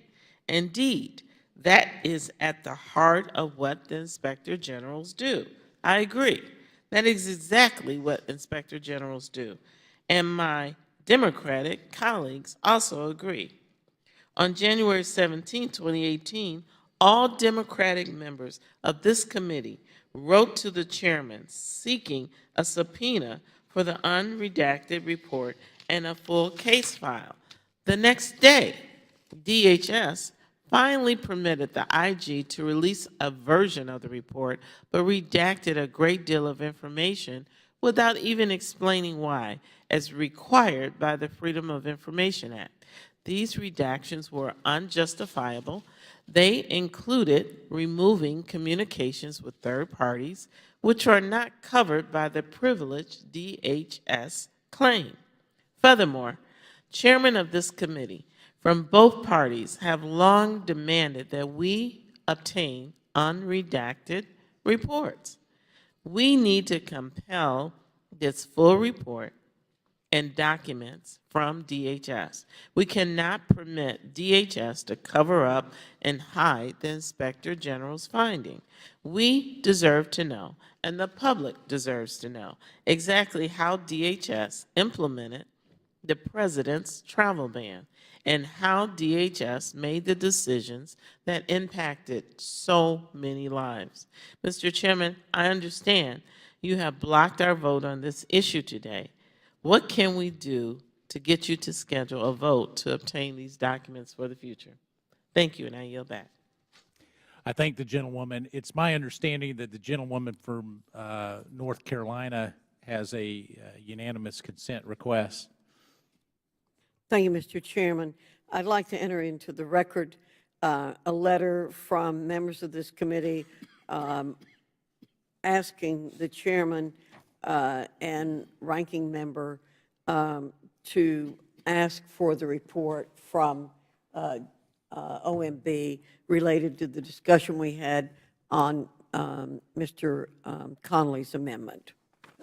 Indeed, that is at the heart of what the Inspector Generals do." I agree. That is exactly what Inspector Generals do. And my Democratic colleagues also agree. On January 17, 2018, all Democratic members of this committee wrote to the chairman seeking a subpoena for the unredacted report and a full case file. The next day, DHS finally permitted the IG to release a version of the report, but redacted a great deal of information without even explaining why, as required by the Freedom of Information Act. These redactions were unjustifiable. They included removing communications with third parties, which are not covered by the privilege DHS claim. Furthermore, chairmen of this committee from both parties have long demanded that we obtain unredacted reports. We need to compel this full report and documents from DHS. We cannot permit DHS to cover up and hide the Inspector General's finding. We deserve to know, and the public deserves to know, exactly how DHS implemented the president's travel ban and how DHS made the decisions that impacted so many lives. Mr. Chairman, I understand you have blocked our vote on this issue today. What can we do to get you to schedule a vote to obtain these documents for the future? Thank you, and I yield back. I thank the gentlewoman. It's my understanding that the gentlewoman from North Carolina has a unanimous consent request. Thank you, Mr. Chairman. I'd like to enter into the record a letter from members of this committee asking the chairman and ranking member to ask for the report from OMB related to the discussion we had on Mr. Connolly's amendment.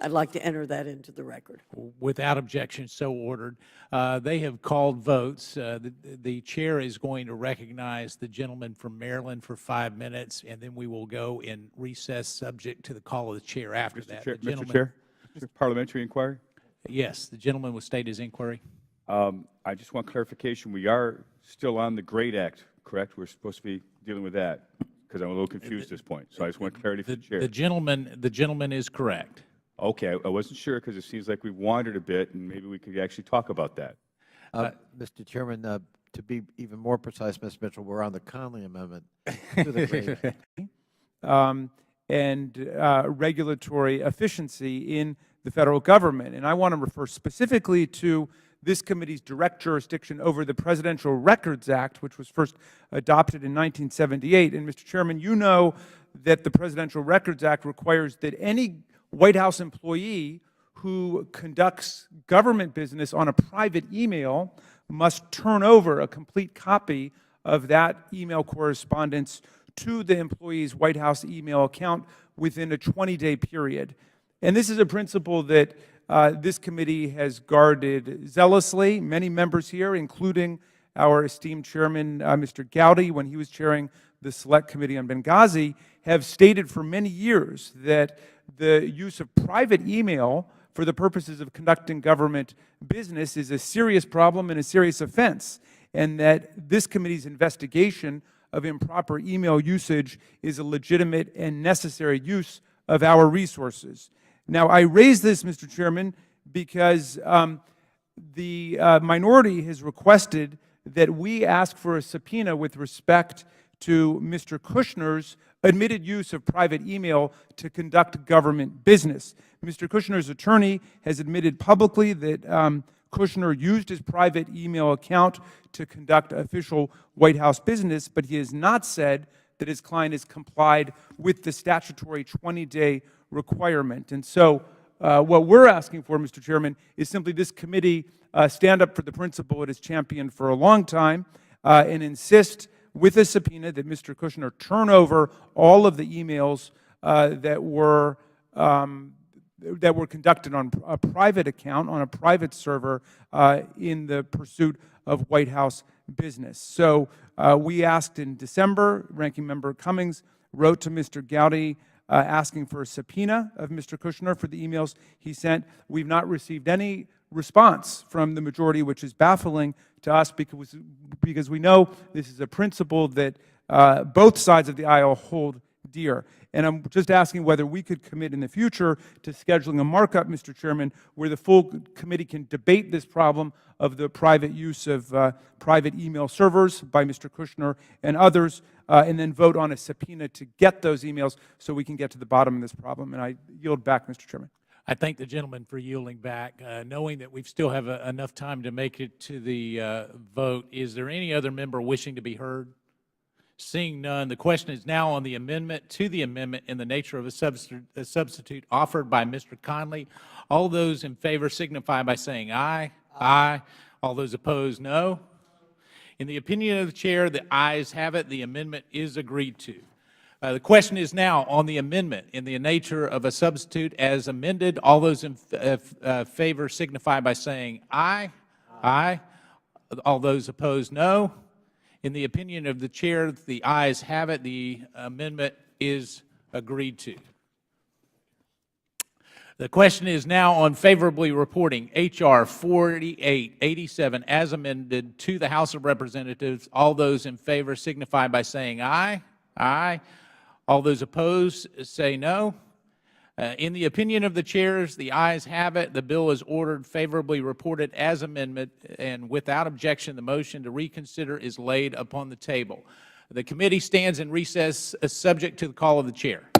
I'd like to enter that into the record. Without objection, so ordered. They have called votes. The chair is going to recognize the gentleman from Maryland for 5 minutes, and then we will go in recess subject to the call of the chair after that. Mr. Chair, parliamentary inquiry? Yes, the gentleman will state his inquiry. I just want clarification. We are still on the GREAT Act, correct? We're supposed to be dealing with that, because I'm a little confused at this point. So I just want clarity from the chair. The gentleman is correct. Okay, I wasn't sure because it seems like we've wandered a bit, and maybe we could actually talk about that. Mr. Chairman, to be even more precise, Ms. Mitchell, we're on the Connolly Amendment to the GREAT Act. And regulatory efficiency in the federal government. And I want to refer specifically to this committee's direct jurisdiction over the Presidential Records Act, which was first adopted in 1978. And Mr. Chairman, you know that the Presidential Records Act requires that any White House employee who conducts government business on a private email must turn over a complete copy of that email correspondence to the employee's White House email account within a 20-day period. And this is a principle that this committee has guarded zealously. Many members here, including our esteemed chairman, Mr. Gowdy, when he was chairing the Select Committee on Benghazi, have stated for many years that the use of private email for the purposes of conducting government business is a serious problem and a serious offense, and that this committee's investigation of improper email usage is a legitimate and necessary use of our resources. Now, I raise this, Mr. Chairman, because the minority has requested that we ask for a subpoena with respect to Mr. Kushner's admitted use of private email to conduct government business. Mr. Kushner's attorney has admitted publicly that Kushner used his private email account to conduct official White House business, but he has not said that his client has complied with the statutory 20-day requirement. And so what we're asking for, Mr. Chairman, is simply this committee stand up for the principle it has championed for a long time and insist with a subpoena that Mr. Kushner turn over all of the emails that were conducted on a private account, on a private server, in the pursuit of White House business. So we asked in December, Ranking Member Cummings wrote to Mr. Gowdy asking for a subpoena of Mr. Kushner for the emails he sent. We've not received any response from the majority, which is baffling to us because we know this is a principle that both sides of the aisle hold dear. And I'm just asking whether we could commit in the future to scheduling a markup, Mr. Chairman, where the full committee can debate this problem of the private use of private email servers by Mr. Kushner and others, and then vote on a subpoena to get those emails so we can get to the bottom of this problem. And I yield back, Mr. Chairman. I thank the gentleman for yielding back. Knowing that we still have enough time to make it to the vote, is there any other member wishing to be heard? Seeing none, the question is now on the amendment to the amendment in the nature of a substitute offered by Mr. Conley. All those in favor signify by saying aye. Aye. All those opposed, no. In the opinion of the chair, the ayes have it. The amendment is agreed to. The question is now on the amendment in the nature of a substitute as amended. All those in favor signify by saying aye. Aye. All those opposed, no. In the opinion of the chair, the ayes have it. The amendment is agreed to. The question is now on favorably reporting H.R. 4887 as amended to the House of Representatives. All those in favor signify by saying aye. Aye. All those opposed say no. In the opinion of the chairs, the ayes have it. The bill is ordered favorably reported as amendment, and without objection, the motion to reconsider is laid upon the table. The committee stands in recess, subject to the call of the chair.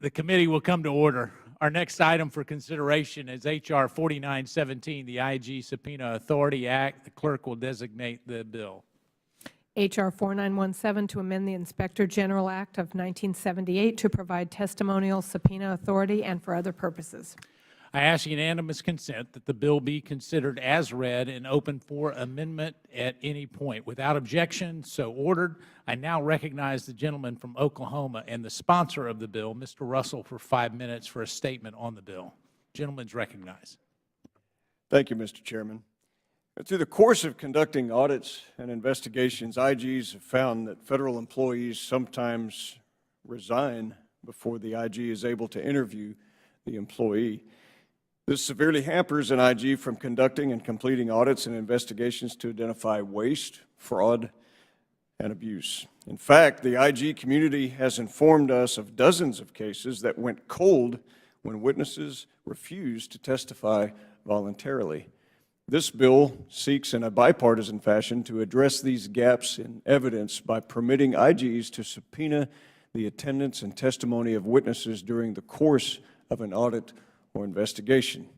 The committee will come to order. Our next item for consideration is H.R. 4917, the IG Subpoena Authority Act. The clerk will designate the bill. H.R. 4917 to amend the Inspector General Act of 1978 to provide testimonial subpoena authority and for other purposes. I ask unanimous consent that the bill be considered as read and open for amendment at any point. Without objection, so ordered. I now recognize the gentleman from Oklahoma and the sponsor of the bill, Mr. Russell, for 5 minutes for a statement on the bill. Gentleman's recognized. Thank you, Mr. Chairman. Through the course of conducting audits and investigations, IGs have found that federal employees sometimes resign before the IG is able to interview the employee. This severely hampers an IG from conducting and completing audits and investigations to identify waste, fraud, and abuse. In fact, the IG community has informed us of dozens of cases that went cold when witnesses refused to testify voluntarily. This bill seeks in a bipartisan fashion to address these gaps in evidence by permitting IGs to subpoena the attendance and testimony of witnesses during the course of an audit or investigation.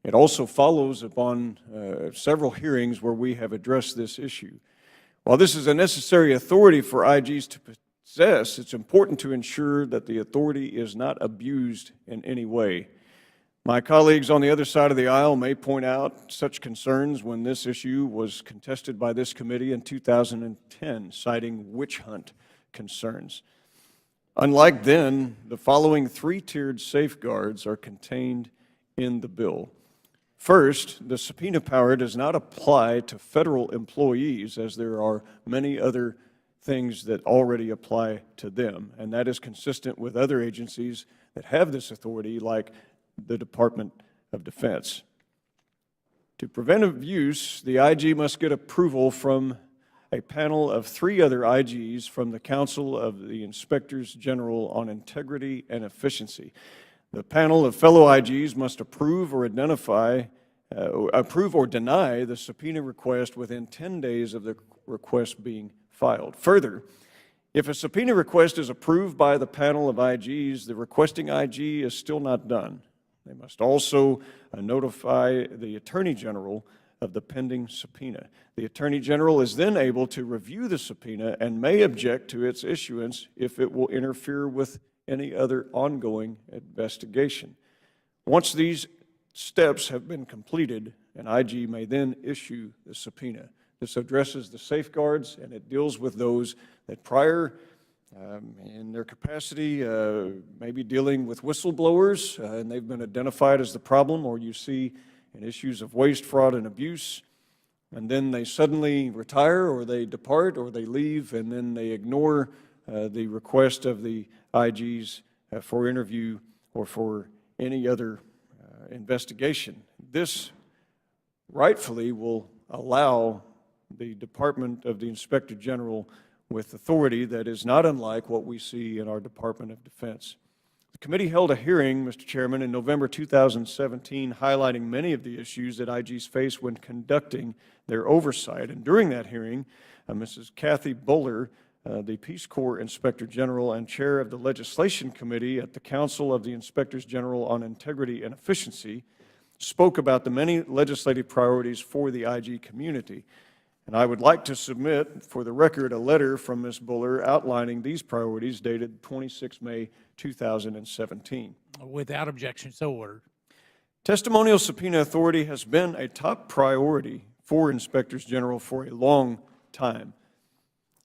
It also follows upon several hearings where we have addressed this issue. While this is a necessary authority for IGs to possess, it's important to ensure that the authority is not abused in any way. My colleagues on the other side of the aisle may point out such concerns when this issue was contested by this committee in 2010, citing witch hunt concerns. Unlike then, the following three-tiered safeguards are contained in the bill. First, the subpoena power does not apply to federal employees, as there are many other things that already apply to them, and that is consistent with other agencies that have this authority, like the Department of Defense. To prevent abuse, the IG must get approval from a panel of 3 other IGs from the Council of the Inspectors General on Integrity and Efficiency. The panel of fellow IGs must approve or deny the subpoena request within 10 days of the request being filed. Further, if a subpoena request is approved by the panel of IGs, the requesting IG is still not done. They must also notify the Attorney General of the pending subpoena. The Attorney General is then able to review the subpoena and may object to its issuance if it will interfere with any other ongoing investigation. Once these steps have been completed, an IG may then issue the subpoena. This addresses the safeguards, and it deals with those that prior in their capacity may be dealing with whistleblowers, and they've been identified as the problem, or you see in issues of waste, fraud, and abuse, and then they suddenly retire, or they depart, or they leave, and then they ignore the request of the IGs for interview or for any other investigation. This rightfully will allow the Department of the Inspector General with authority that is not unlike what we see in our Department of Defense. The committee held a hearing, Mr. Chairman, in November 2017, highlighting many of the issues that IGs face when conducting their oversight. And during that hearing, Mrs. Kathy Buller, the Peace Corps Inspector General and Chair of the Legislation Committee at the Council of the Inspectors General on Integrity and Efficiency, spoke about the many legislative priorities for the IG community. And I would like to submit, for the record, a letter from Ms. Buller outlining these priorities dated 26 May 2017. Without objection, so ordered. Testimonial subpoena authority has been a top priority for Inspectors General for a long time.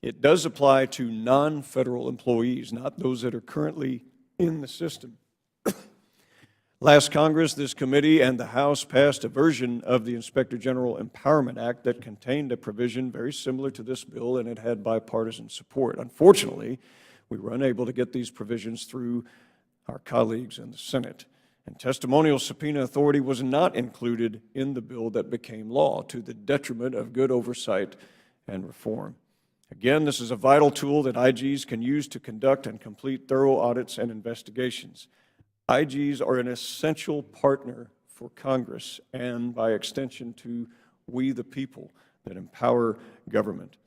It does apply to non-federal employees, not those that are currently in the system. Last Congress, this committee and the House passed a version of the Inspector General Empowerment Act that contained a provision very similar to this bill, and it had bipartisan support. Unfortunately, we were unable to get these provisions through our colleagues in the Senate, and testimonial subpoena authority was not included in the bill that became law, to the detriment of good oversight and reform. Again, this is a vital tool that IGs can use to conduct and complete thorough audits and investigations. IGs are an essential partner for Congress and, by extension, to we the people that empower government.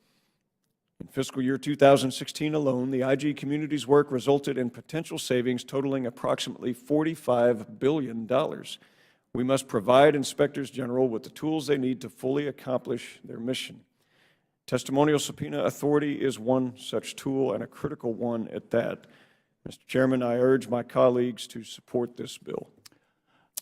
In fiscal year 2016 alone, the IG community's work resulted in potential savings totaling approximately $45 billion. We must provide inspectors general with the tools they need to fully accomplish their mission. Testimonial subpoena authority is one such tool, and a critical one at that. Mr. Chairman, I urge my colleagues to support this bill,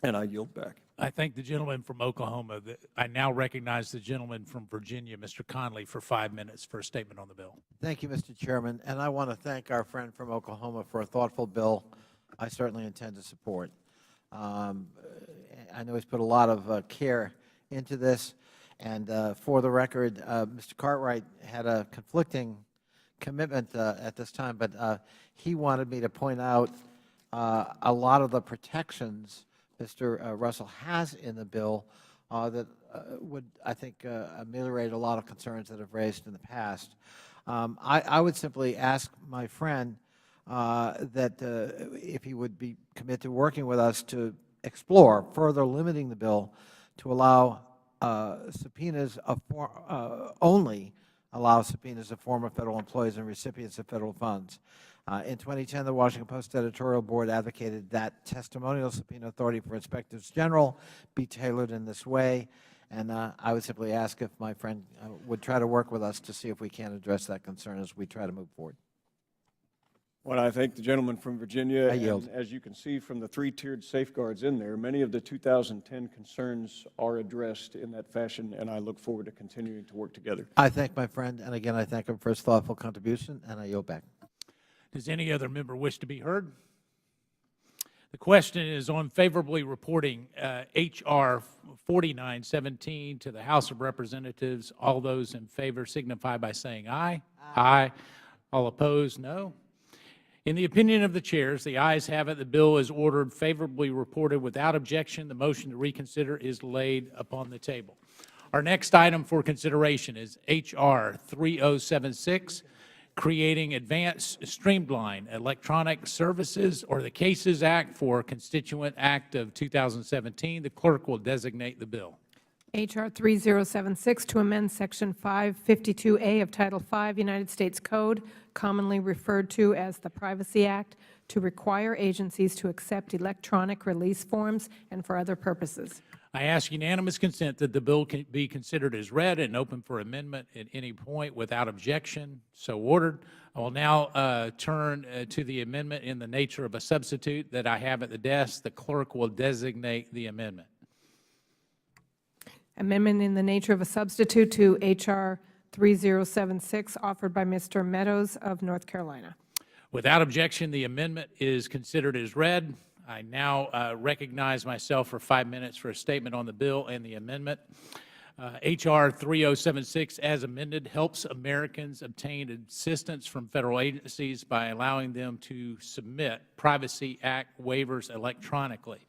and I yield back. I thank the gentleman from Oklahoma. I now recognize the gentleman from Virginia, Mr. Conley, for 5 minutes for a statement on the bill. Thank you, Mr. Chairman, and I want to thank our friend from Oklahoma for a thoughtful bill I certainly intend to support. I know he's put a lot of care into this, and for the record, Mr. Cartwright had a conflicting commitment at this time, but he wanted me to point out a lot of the protections Mr. Russell has in the bill that would, I think, ameliorate a lot of concerns that have raised in the past. I would simply ask my friend that if he would be committed to working with us to explore further limiting the bill to allow subpoenas of only allow subpoenas of former federal employees and recipients of federal funds. In 2010, the Washington Post editorial board advocated that testimonial subpoena authority for inspectors general be tailored in this way, and I would simply ask if my friend would try to work with us to see if we can address that concern as we try to move forward. Well, I thank the gentleman from Virginia. I yield. And as you can see from the three-tiered safeguards in there, many of the 2010 concerns are addressed in that fashion, and I look forward to continuing to work together. I thank my friend, and again, I thank him for his thoughtful contribution, and I yield back. Does any other member wish to be heard? The question is on favorably reporting H.R. 4917 to the House of Representatives. All those in favor signify by saying aye. Aye. All opposed, no. In the opinion of the chairs, the ayes have it. The bill is ordered favorably reported without objection. The motion to reconsider is laid upon the table. Our next item for consideration is H.R. 3076, creating advanced streamlined electronic services, or the Cases Act for Constituent Act of 2017. The clerk will designate the bill. H.R. 3076 to amend Section 552A of Title V United States Code, commonly referred to as the Privacy Act, to require agencies to accept electronic release forms and for other purposes. I ask unanimous consent that the bill can be considered as read and open for amendment at any point without objection. So ordered. I will now turn to the amendment in the nature of a substitute that I have at the desk. The clerk will designate the amendment. Amendment in the nature of a substitute to H.R. 3076, offered by Mr. Meadows of North Carolina. Without objection, the amendment is considered as read. I now recognize myself for 5 minutes for a statement on the bill and the amendment. H.R. 3076, as amended, helps Americans obtain assistance from federal agencies by allowing them to submit Privacy Act waivers electronically.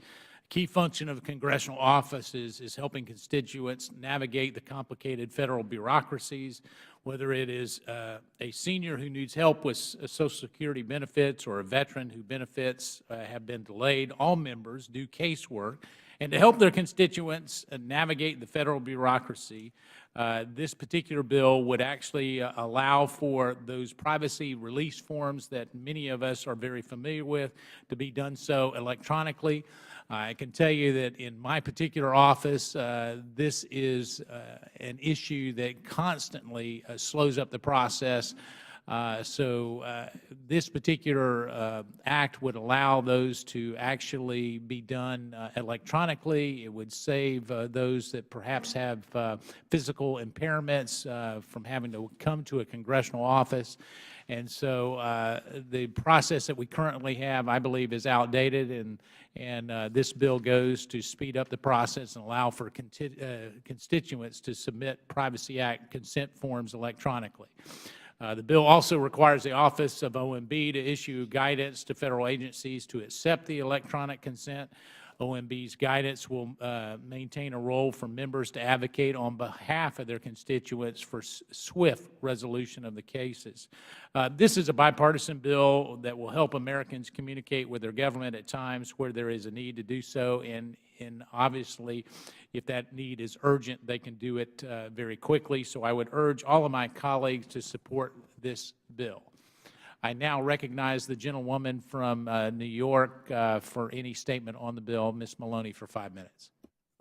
Key function of the congressional offices is helping constituents navigate the complicated federal bureaucracies, whether it is a senior who needs help with Social Security benefits or a veteran whose benefits have been delayed. All members do casework. And to help their constituents navigate the federal bureaucracy, this particular bill would actually allow for those privacy release forms that many of us are very familiar with to be done so electronically. I can tell you that in my particular office, this is an issue that constantly slows up the process. So this particular act would allow those to actually be done electronically. It would save those that perhaps have physical impairments from having to come to a congressional office. And so the process that we currently have, I believe, is outdated, and this bill goes to speed up the process and allow for constituents to submit Privacy Act consent forms electronically. The bill also requires the Office of OMB to issue guidance to federal agencies to accept the electronic consent. OMB's guidance will maintain a role for members to advocate on behalf of their constituents for swift resolution of the cases. This is a bipartisan bill that will help Americans communicate with their government at times where there is a need to do so, and obviously, if that need is urgent, they can do it very quickly. So I would urge all of my colleagues to support this bill. I now recognize the gentlewoman from New York for any statement on the bill. Ms. Maloney for 5 minutes.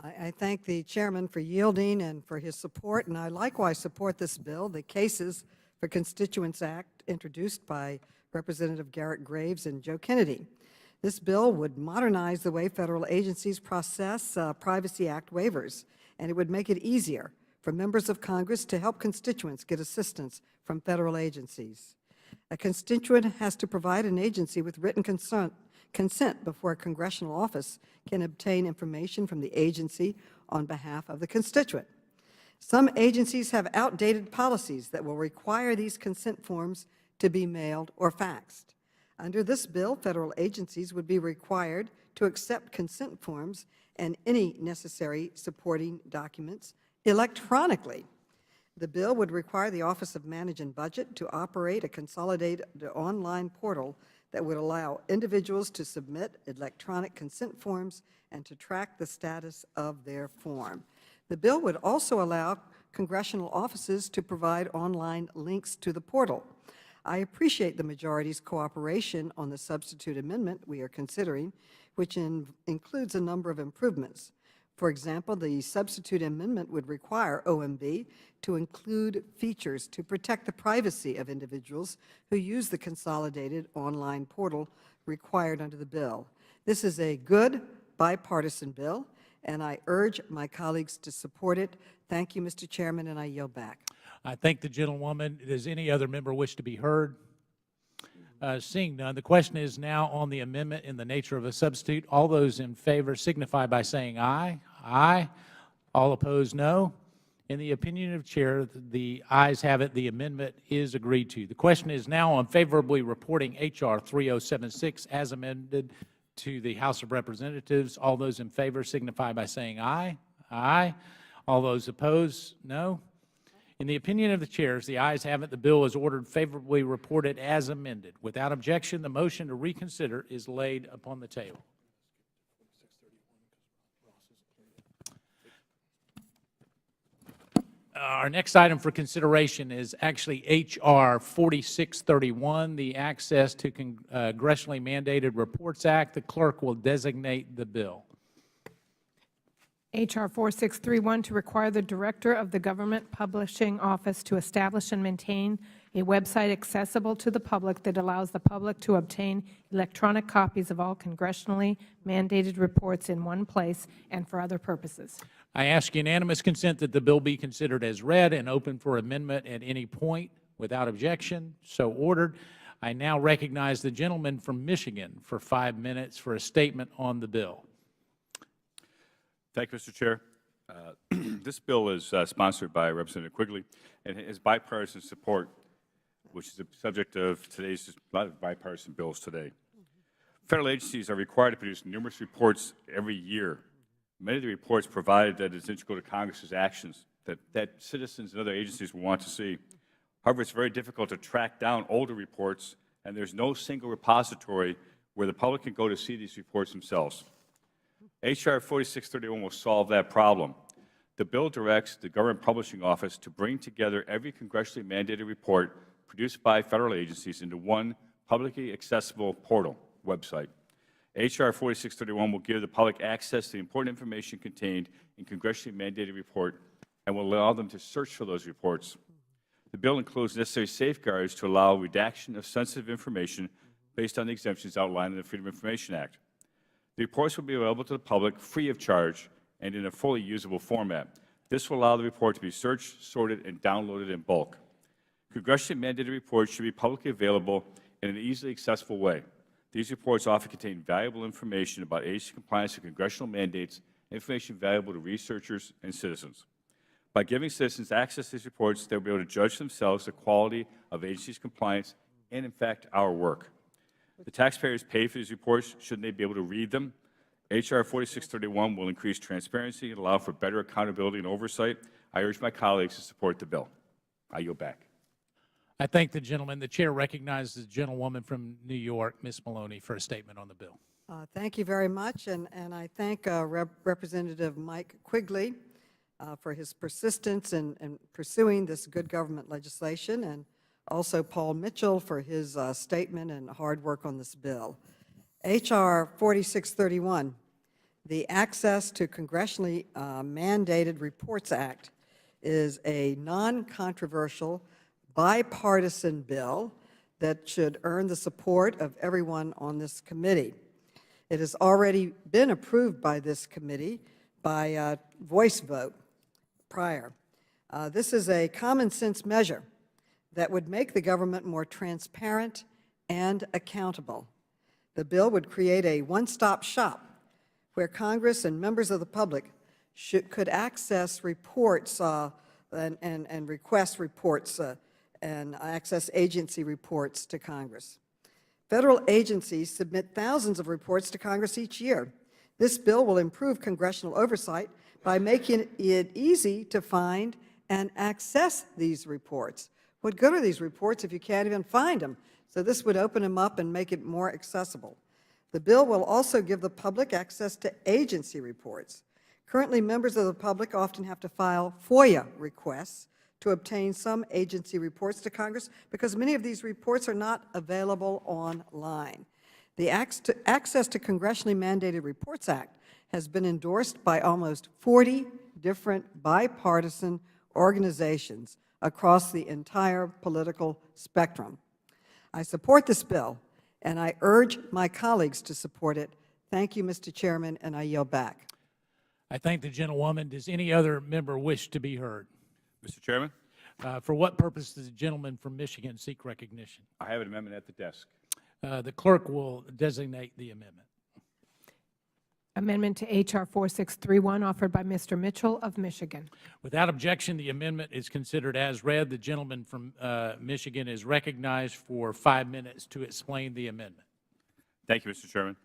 I thank the chairman for yielding and for his support, and I likewise support this bill, the Cases for Constituents Act, introduced by Representative Garrett Graves and Joe Kennedy. This bill would modernize the way federal agencies process Privacy Act waivers, and it would make it easier for members of Congress to help constituents get assistance from federal agencies. A constituent has to provide an agency with written consent before a congressional office can obtain information from the agency on behalf of the constituent. Some agencies have outdated policies that will require these consent forms to be mailed or faxed. Under this bill, federal agencies would be required to accept consent forms and any necessary supporting documents electronically. The bill would require the Office of Manage and Budget to operate a consolidated online portal that would allow individuals to submit electronic consent forms and to track the status of their form. The bill would also allow congressional offices to provide online links to the portal. I appreciate the majority's cooperation on the substitute amendment we are considering, which includes a number of improvements. For example, the substitute amendment would require OMB to include features to protect the privacy of individuals who use the consolidated online portal required under the bill. This is a good bipartisan bill, and I urge my colleagues to support it. Thank you, Mr. Chairman, and I yield back. I thank the gentlewoman. Does any other member wish to be heard? Seeing none, the question is now on the amendment in the nature of a substitute. All those in favor signify by saying aye. Aye. All opposed, no. In the opinion of Chair, the ayes have it. The amendment is agreed to. The question is now on favorably reporting H.R. 3076 as amended to the House of Representatives. All those in favor signify by saying aye. Aye. All those opposed, no. In the opinion of the chairs, the ayes have it. The bill is ordered favorably reported as amended. Without objection, the motion to reconsider is laid upon the table. Our next item for consideration is actually H.R. 4631, the Access to Congressionally Mandated Reports Act. The clerk will designate the bill. H.R. 4631, to require the Director of the Government Publishing Office to establish and maintain a website accessible to the public that allows the public to obtain electronic copies of all congressionally mandated reports in one place and for other purposes. I ask unanimous consent that the bill be considered as read and open for amendment at any point. Without objection, so ordered. I now recognize the gentleman from Michigan for 5 minutes for a statement on the bill. Thank you, Mr. Chair. This bill is sponsored by Representative Quigley and has bipartisan support, which is the subject of today's a lot of bipartisan bills today. Federal agencies are required to produce numerous reports every year. Many of the reports provided that is integral to Congress's actions that citizens and other agencies will want to see. However, it's very difficult to track down older reports, and there's no single repository where the public can go to see these reports themselves. H.R. 4631 will solve that problem. The bill directs the Government Publishing Office to bring together every congressionally mandated report produced by federal agencies into one publicly accessible portal website. H.R. 4631 will give the public access to the important information contained in congressionally mandated report and will allow them to search for those reports. The bill includes necessary safeguards to allow redaction of sensitive information based on the exemptions outlined in the Freedom of Information Act. The reports will be available to the public free of charge and in a fully usable format. This will allow the report to be searched, sorted, and downloaded in bulk. Congressionally mandated reports should be publicly available in an easily accessible way. These reports often contain valuable information about agency compliance with congressional mandates, information valuable to researchers and citizens. By giving citizens access to these reports, they will be able to judge themselves the quality of agencies' compliance and, in fact, our work. The taxpayers pay for these reports. Shouldn't they be able to read them H.R. 4631 will increase transparency and allow for better accountability and oversight. I urge my colleagues to support the bill. I yield back. I thank the gentleman. The chair recognizes the gentlewoman from New York, Ms. Maloney, for a statement on the bill. Thank you very much, and I thank Representative Mike Quigley for his persistence in pursuing this good government legislation, and also Paul Mitchell for his statement and hard work on this bill. H.R. 4631, the Access to Congressionally Mandated Reports Act, is a non-controversial, bipartisan bill that should earn the support of everyone on this committee. It has already been approved by this committee by voice vote prior. This is a common sense measure that would make the government more transparent and accountable. The bill would create a one-stop shop where Congress and members of the public could access reports and request reports and access agency reports to Congress. Federal agencies submit thousands of reports to Congress each year. This bill will improve congressional oversight by making it easy to find and access these reports. What good are these reports if you can't even find them? So this would open them up and make it more accessible. The bill will also give the public access to agency reports. Currently, members of the public often have to file FOIA requests to obtain some agency reports to Congress because many of these reports are not available online. The Access to Congressionally Mandated Reports Act has been endorsed by almost 40 different bipartisan organizations across the entire political spectrum. I support this bill, and I urge my colleagues to support it. Thank you, Mr. Chairman, and I yield back. I thank the gentlewoman. Does any other member wish to be heard? Mr. Chairman, For what purpose does the gentleman from Michigan seek recognition? I have an amendment at the desk. The clerk will designate the amendment. Amendment to H.R. 4631, offered by Mr. Mitchell of Michigan. Without objection, the amendment is considered as read. The gentleman from Michigan is recognized for 5 minutes to explain the amendment. Thank you, Mr. Chairman.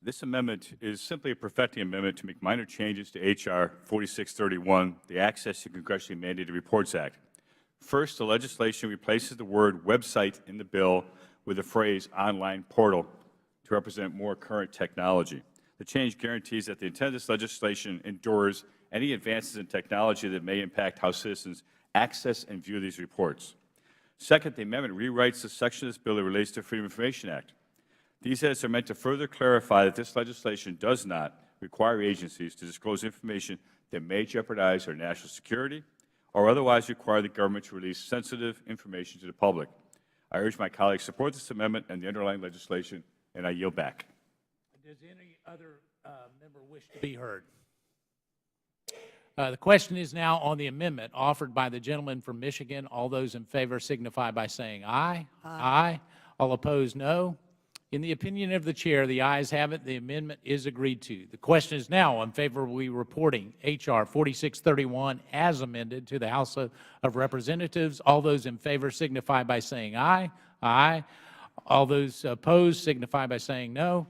This amendment is simply a perfecting amendment to make minor changes to H.R. 4631, the Access to Congressionally Mandated Reports Act. First, the legislation replaces the word website in the bill with the phrase online portal to represent more current technology. The change guarantees that the intent of this legislation endures any advances in technology that may impact how citizens access and view these reports. Second, the amendment rewrites the section of this bill that relates to the Freedom of Information Act. These edits are meant to further clarify that this legislation does not require agencies to disclose information that may jeopardize our national security or otherwise require the government to release sensitive information to the public. I urge my colleagues to support this amendment and the underlying legislation, and I yield back. Does any other member wish to be heard? The question is now on the amendment offered by the gentleman from Michigan. All those in favor signify by saying aye. Aye. All opposed, no. In the opinion of the chair, the ayes have it. The amendment is agreed to. The question is now on favorably reporting H.R. 4631 as amended to the House of Representatives. All those in favor signify by saying aye. Aye. All those opposed signify by saying no.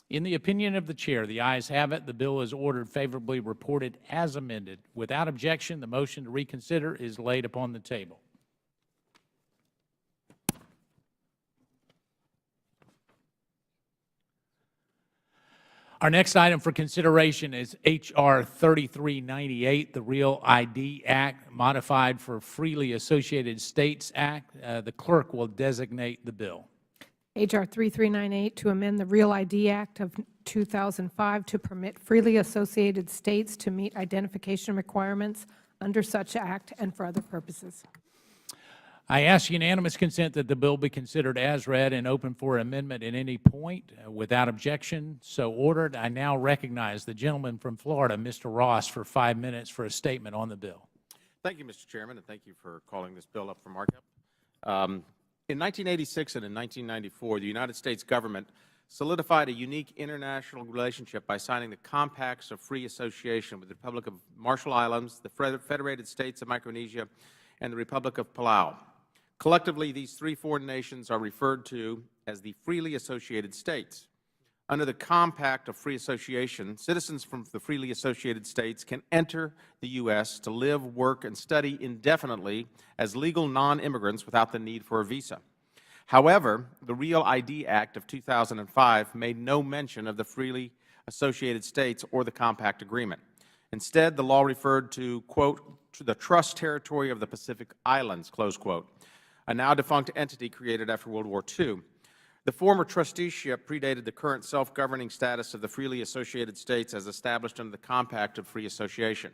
In the opinion of the chair, the ayes have it. The bill is ordered favorably reported as amended. Without objection, the motion to reconsider is laid upon the table. Our next item for consideration is H.R. 3398, the Real ID Act, modified for Freely Associated States Act. The clerk will designate the bill. H.R. 3398, to amend the Real ID Act of 2005 to permit freely associated states to meet identification requirements under such act and for other purposes. I ask unanimous consent that the bill be considered as read and open for amendment at any point. Without objection, so ordered. I now recognize the gentleman from Florida, Mr. Ross, for 5 minutes for a statement on the bill. Thank you, Mr. Chairman, and thank you for calling this bill up for markup. In 1986 and in 1994, the United States government solidified a unique international relationship by signing the Compacts of Free Association with the Republic of Marshall Islands, the Federated States of Micronesia, and the Republic of Palau. Collectively, these three foreign nations are referred to as the freely associated states. Under the Compact of Free Association, citizens from the freely associated states can enter the U.S. to live, work, and study indefinitely as legal non-immigrants without the need for a visa. However, the REAL ID Act of 2005 made no mention of the freely associated states or the Compact Agreement. Instead, the law referred to, quote, to the trust territory of the Pacific Islands, close quote, a now-defunct entity created after World War II. The former trusteeship predated the current self-governing status of the freely associated states as established under the Compact of Free Association.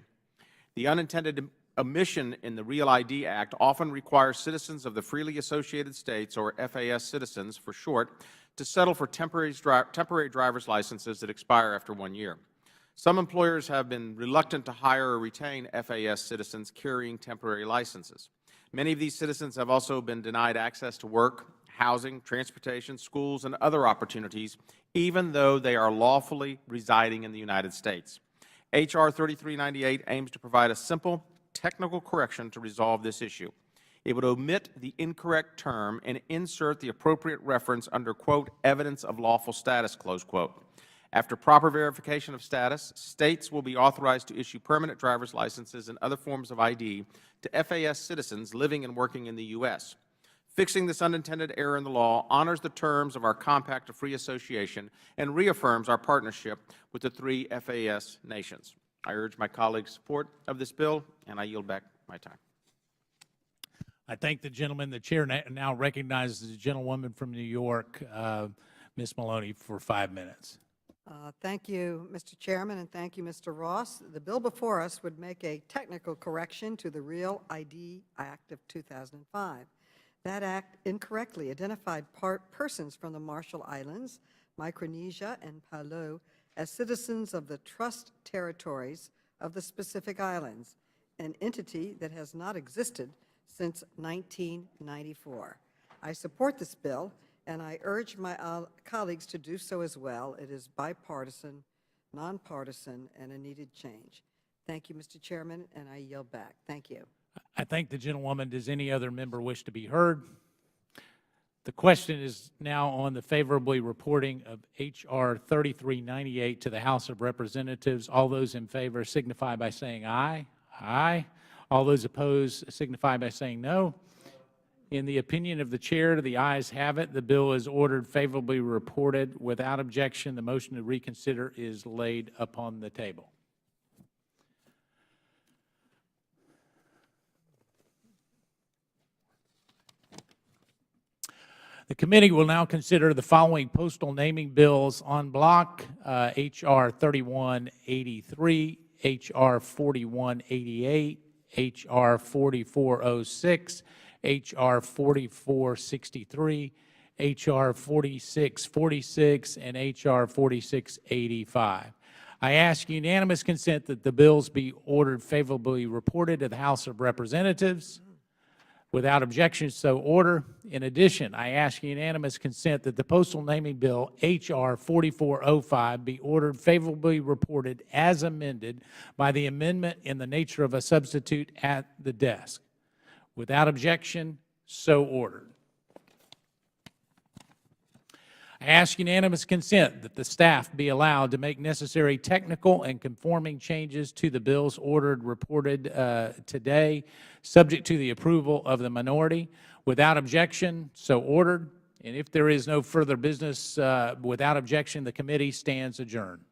The unintended omission in the REAL ID Act often requires citizens of the freely associated states, or FAS citizens for short, to settle for temporary driver's licenses that expire after 1 year. Some employers have been reluctant to hire or retain FAS citizens carrying temporary licenses. Many of these citizens have also been denied access to work, housing, transportation, schools, and other opportunities, even though they are lawfully residing in the United States. H.R. 3398 aims to provide a simple technical correction to resolve this issue. It would omit the incorrect term and insert the appropriate reference under, quote, evidence of lawful status, close quote. After proper verification of status, states will be authorized to issue permanent driver's licenses and other forms of ID to FAS citizens living and working in the U.S. Fixing this unintended error in the law honors the terms of our Compact of Free Association and reaffirms our partnership with the 3 FAS nations. I urge my colleagues' support of this bill, and I yield back my time. I thank the gentleman. The Chair now recognizes the gentlewoman from New York, Ms. Maloney, for 5 minutes. Thank you, Mr. Chairman, and thank you, Mr. Ross. The bill before us would make a technical correction to the REAL ID Act of 2005. That act incorrectly identified persons from the Marshall Islands, Micronesia, and Palau as citizens of the trust territories of the Pacific Islands, an entity that has not existed since 1994. I support this bill, and I urge my colleagues to do so as well. It is bipartisan, nonpartisan, and a needed change. Thank you, Mr. Chairman, and I yield back. Thank you. I thank the gentlewoman. Does any other member wish to be heard? The question is now on the favorably reporting of H.R. 3398 to the House of Representatives. All those in favor signify by saying aye. Aye. All those opposed signify by saying no. In the opinion of the Chair, the ayes have it. The bill is ordered favorably reported. Without objection, the motion to reconsider is laid upon the table. The committee will now consider the following postal naming bills en bloc: H.R. 3183, H.R. 4188, H.R. 4406, H.R. 4463, H.R. 4646, and H.R. 4685. I ask unanimous consent that the bills be ordered favorably reported to the House of Representatives. Without objection, so order. In addition, I ask unanimous consent that the postal naming bill H.R. 4405 be ordered favorably reported as amended by the amendment in the nature of a substitute at the desk. Without objection, so ordered. I ask unanimous consent that the staff be allowed to make necessary technical and conforming changes to the bills ordered reported today, subject to the approval of the minority. Without objection, so ordered. And if there is no further business without objection, the committee stands adjourned.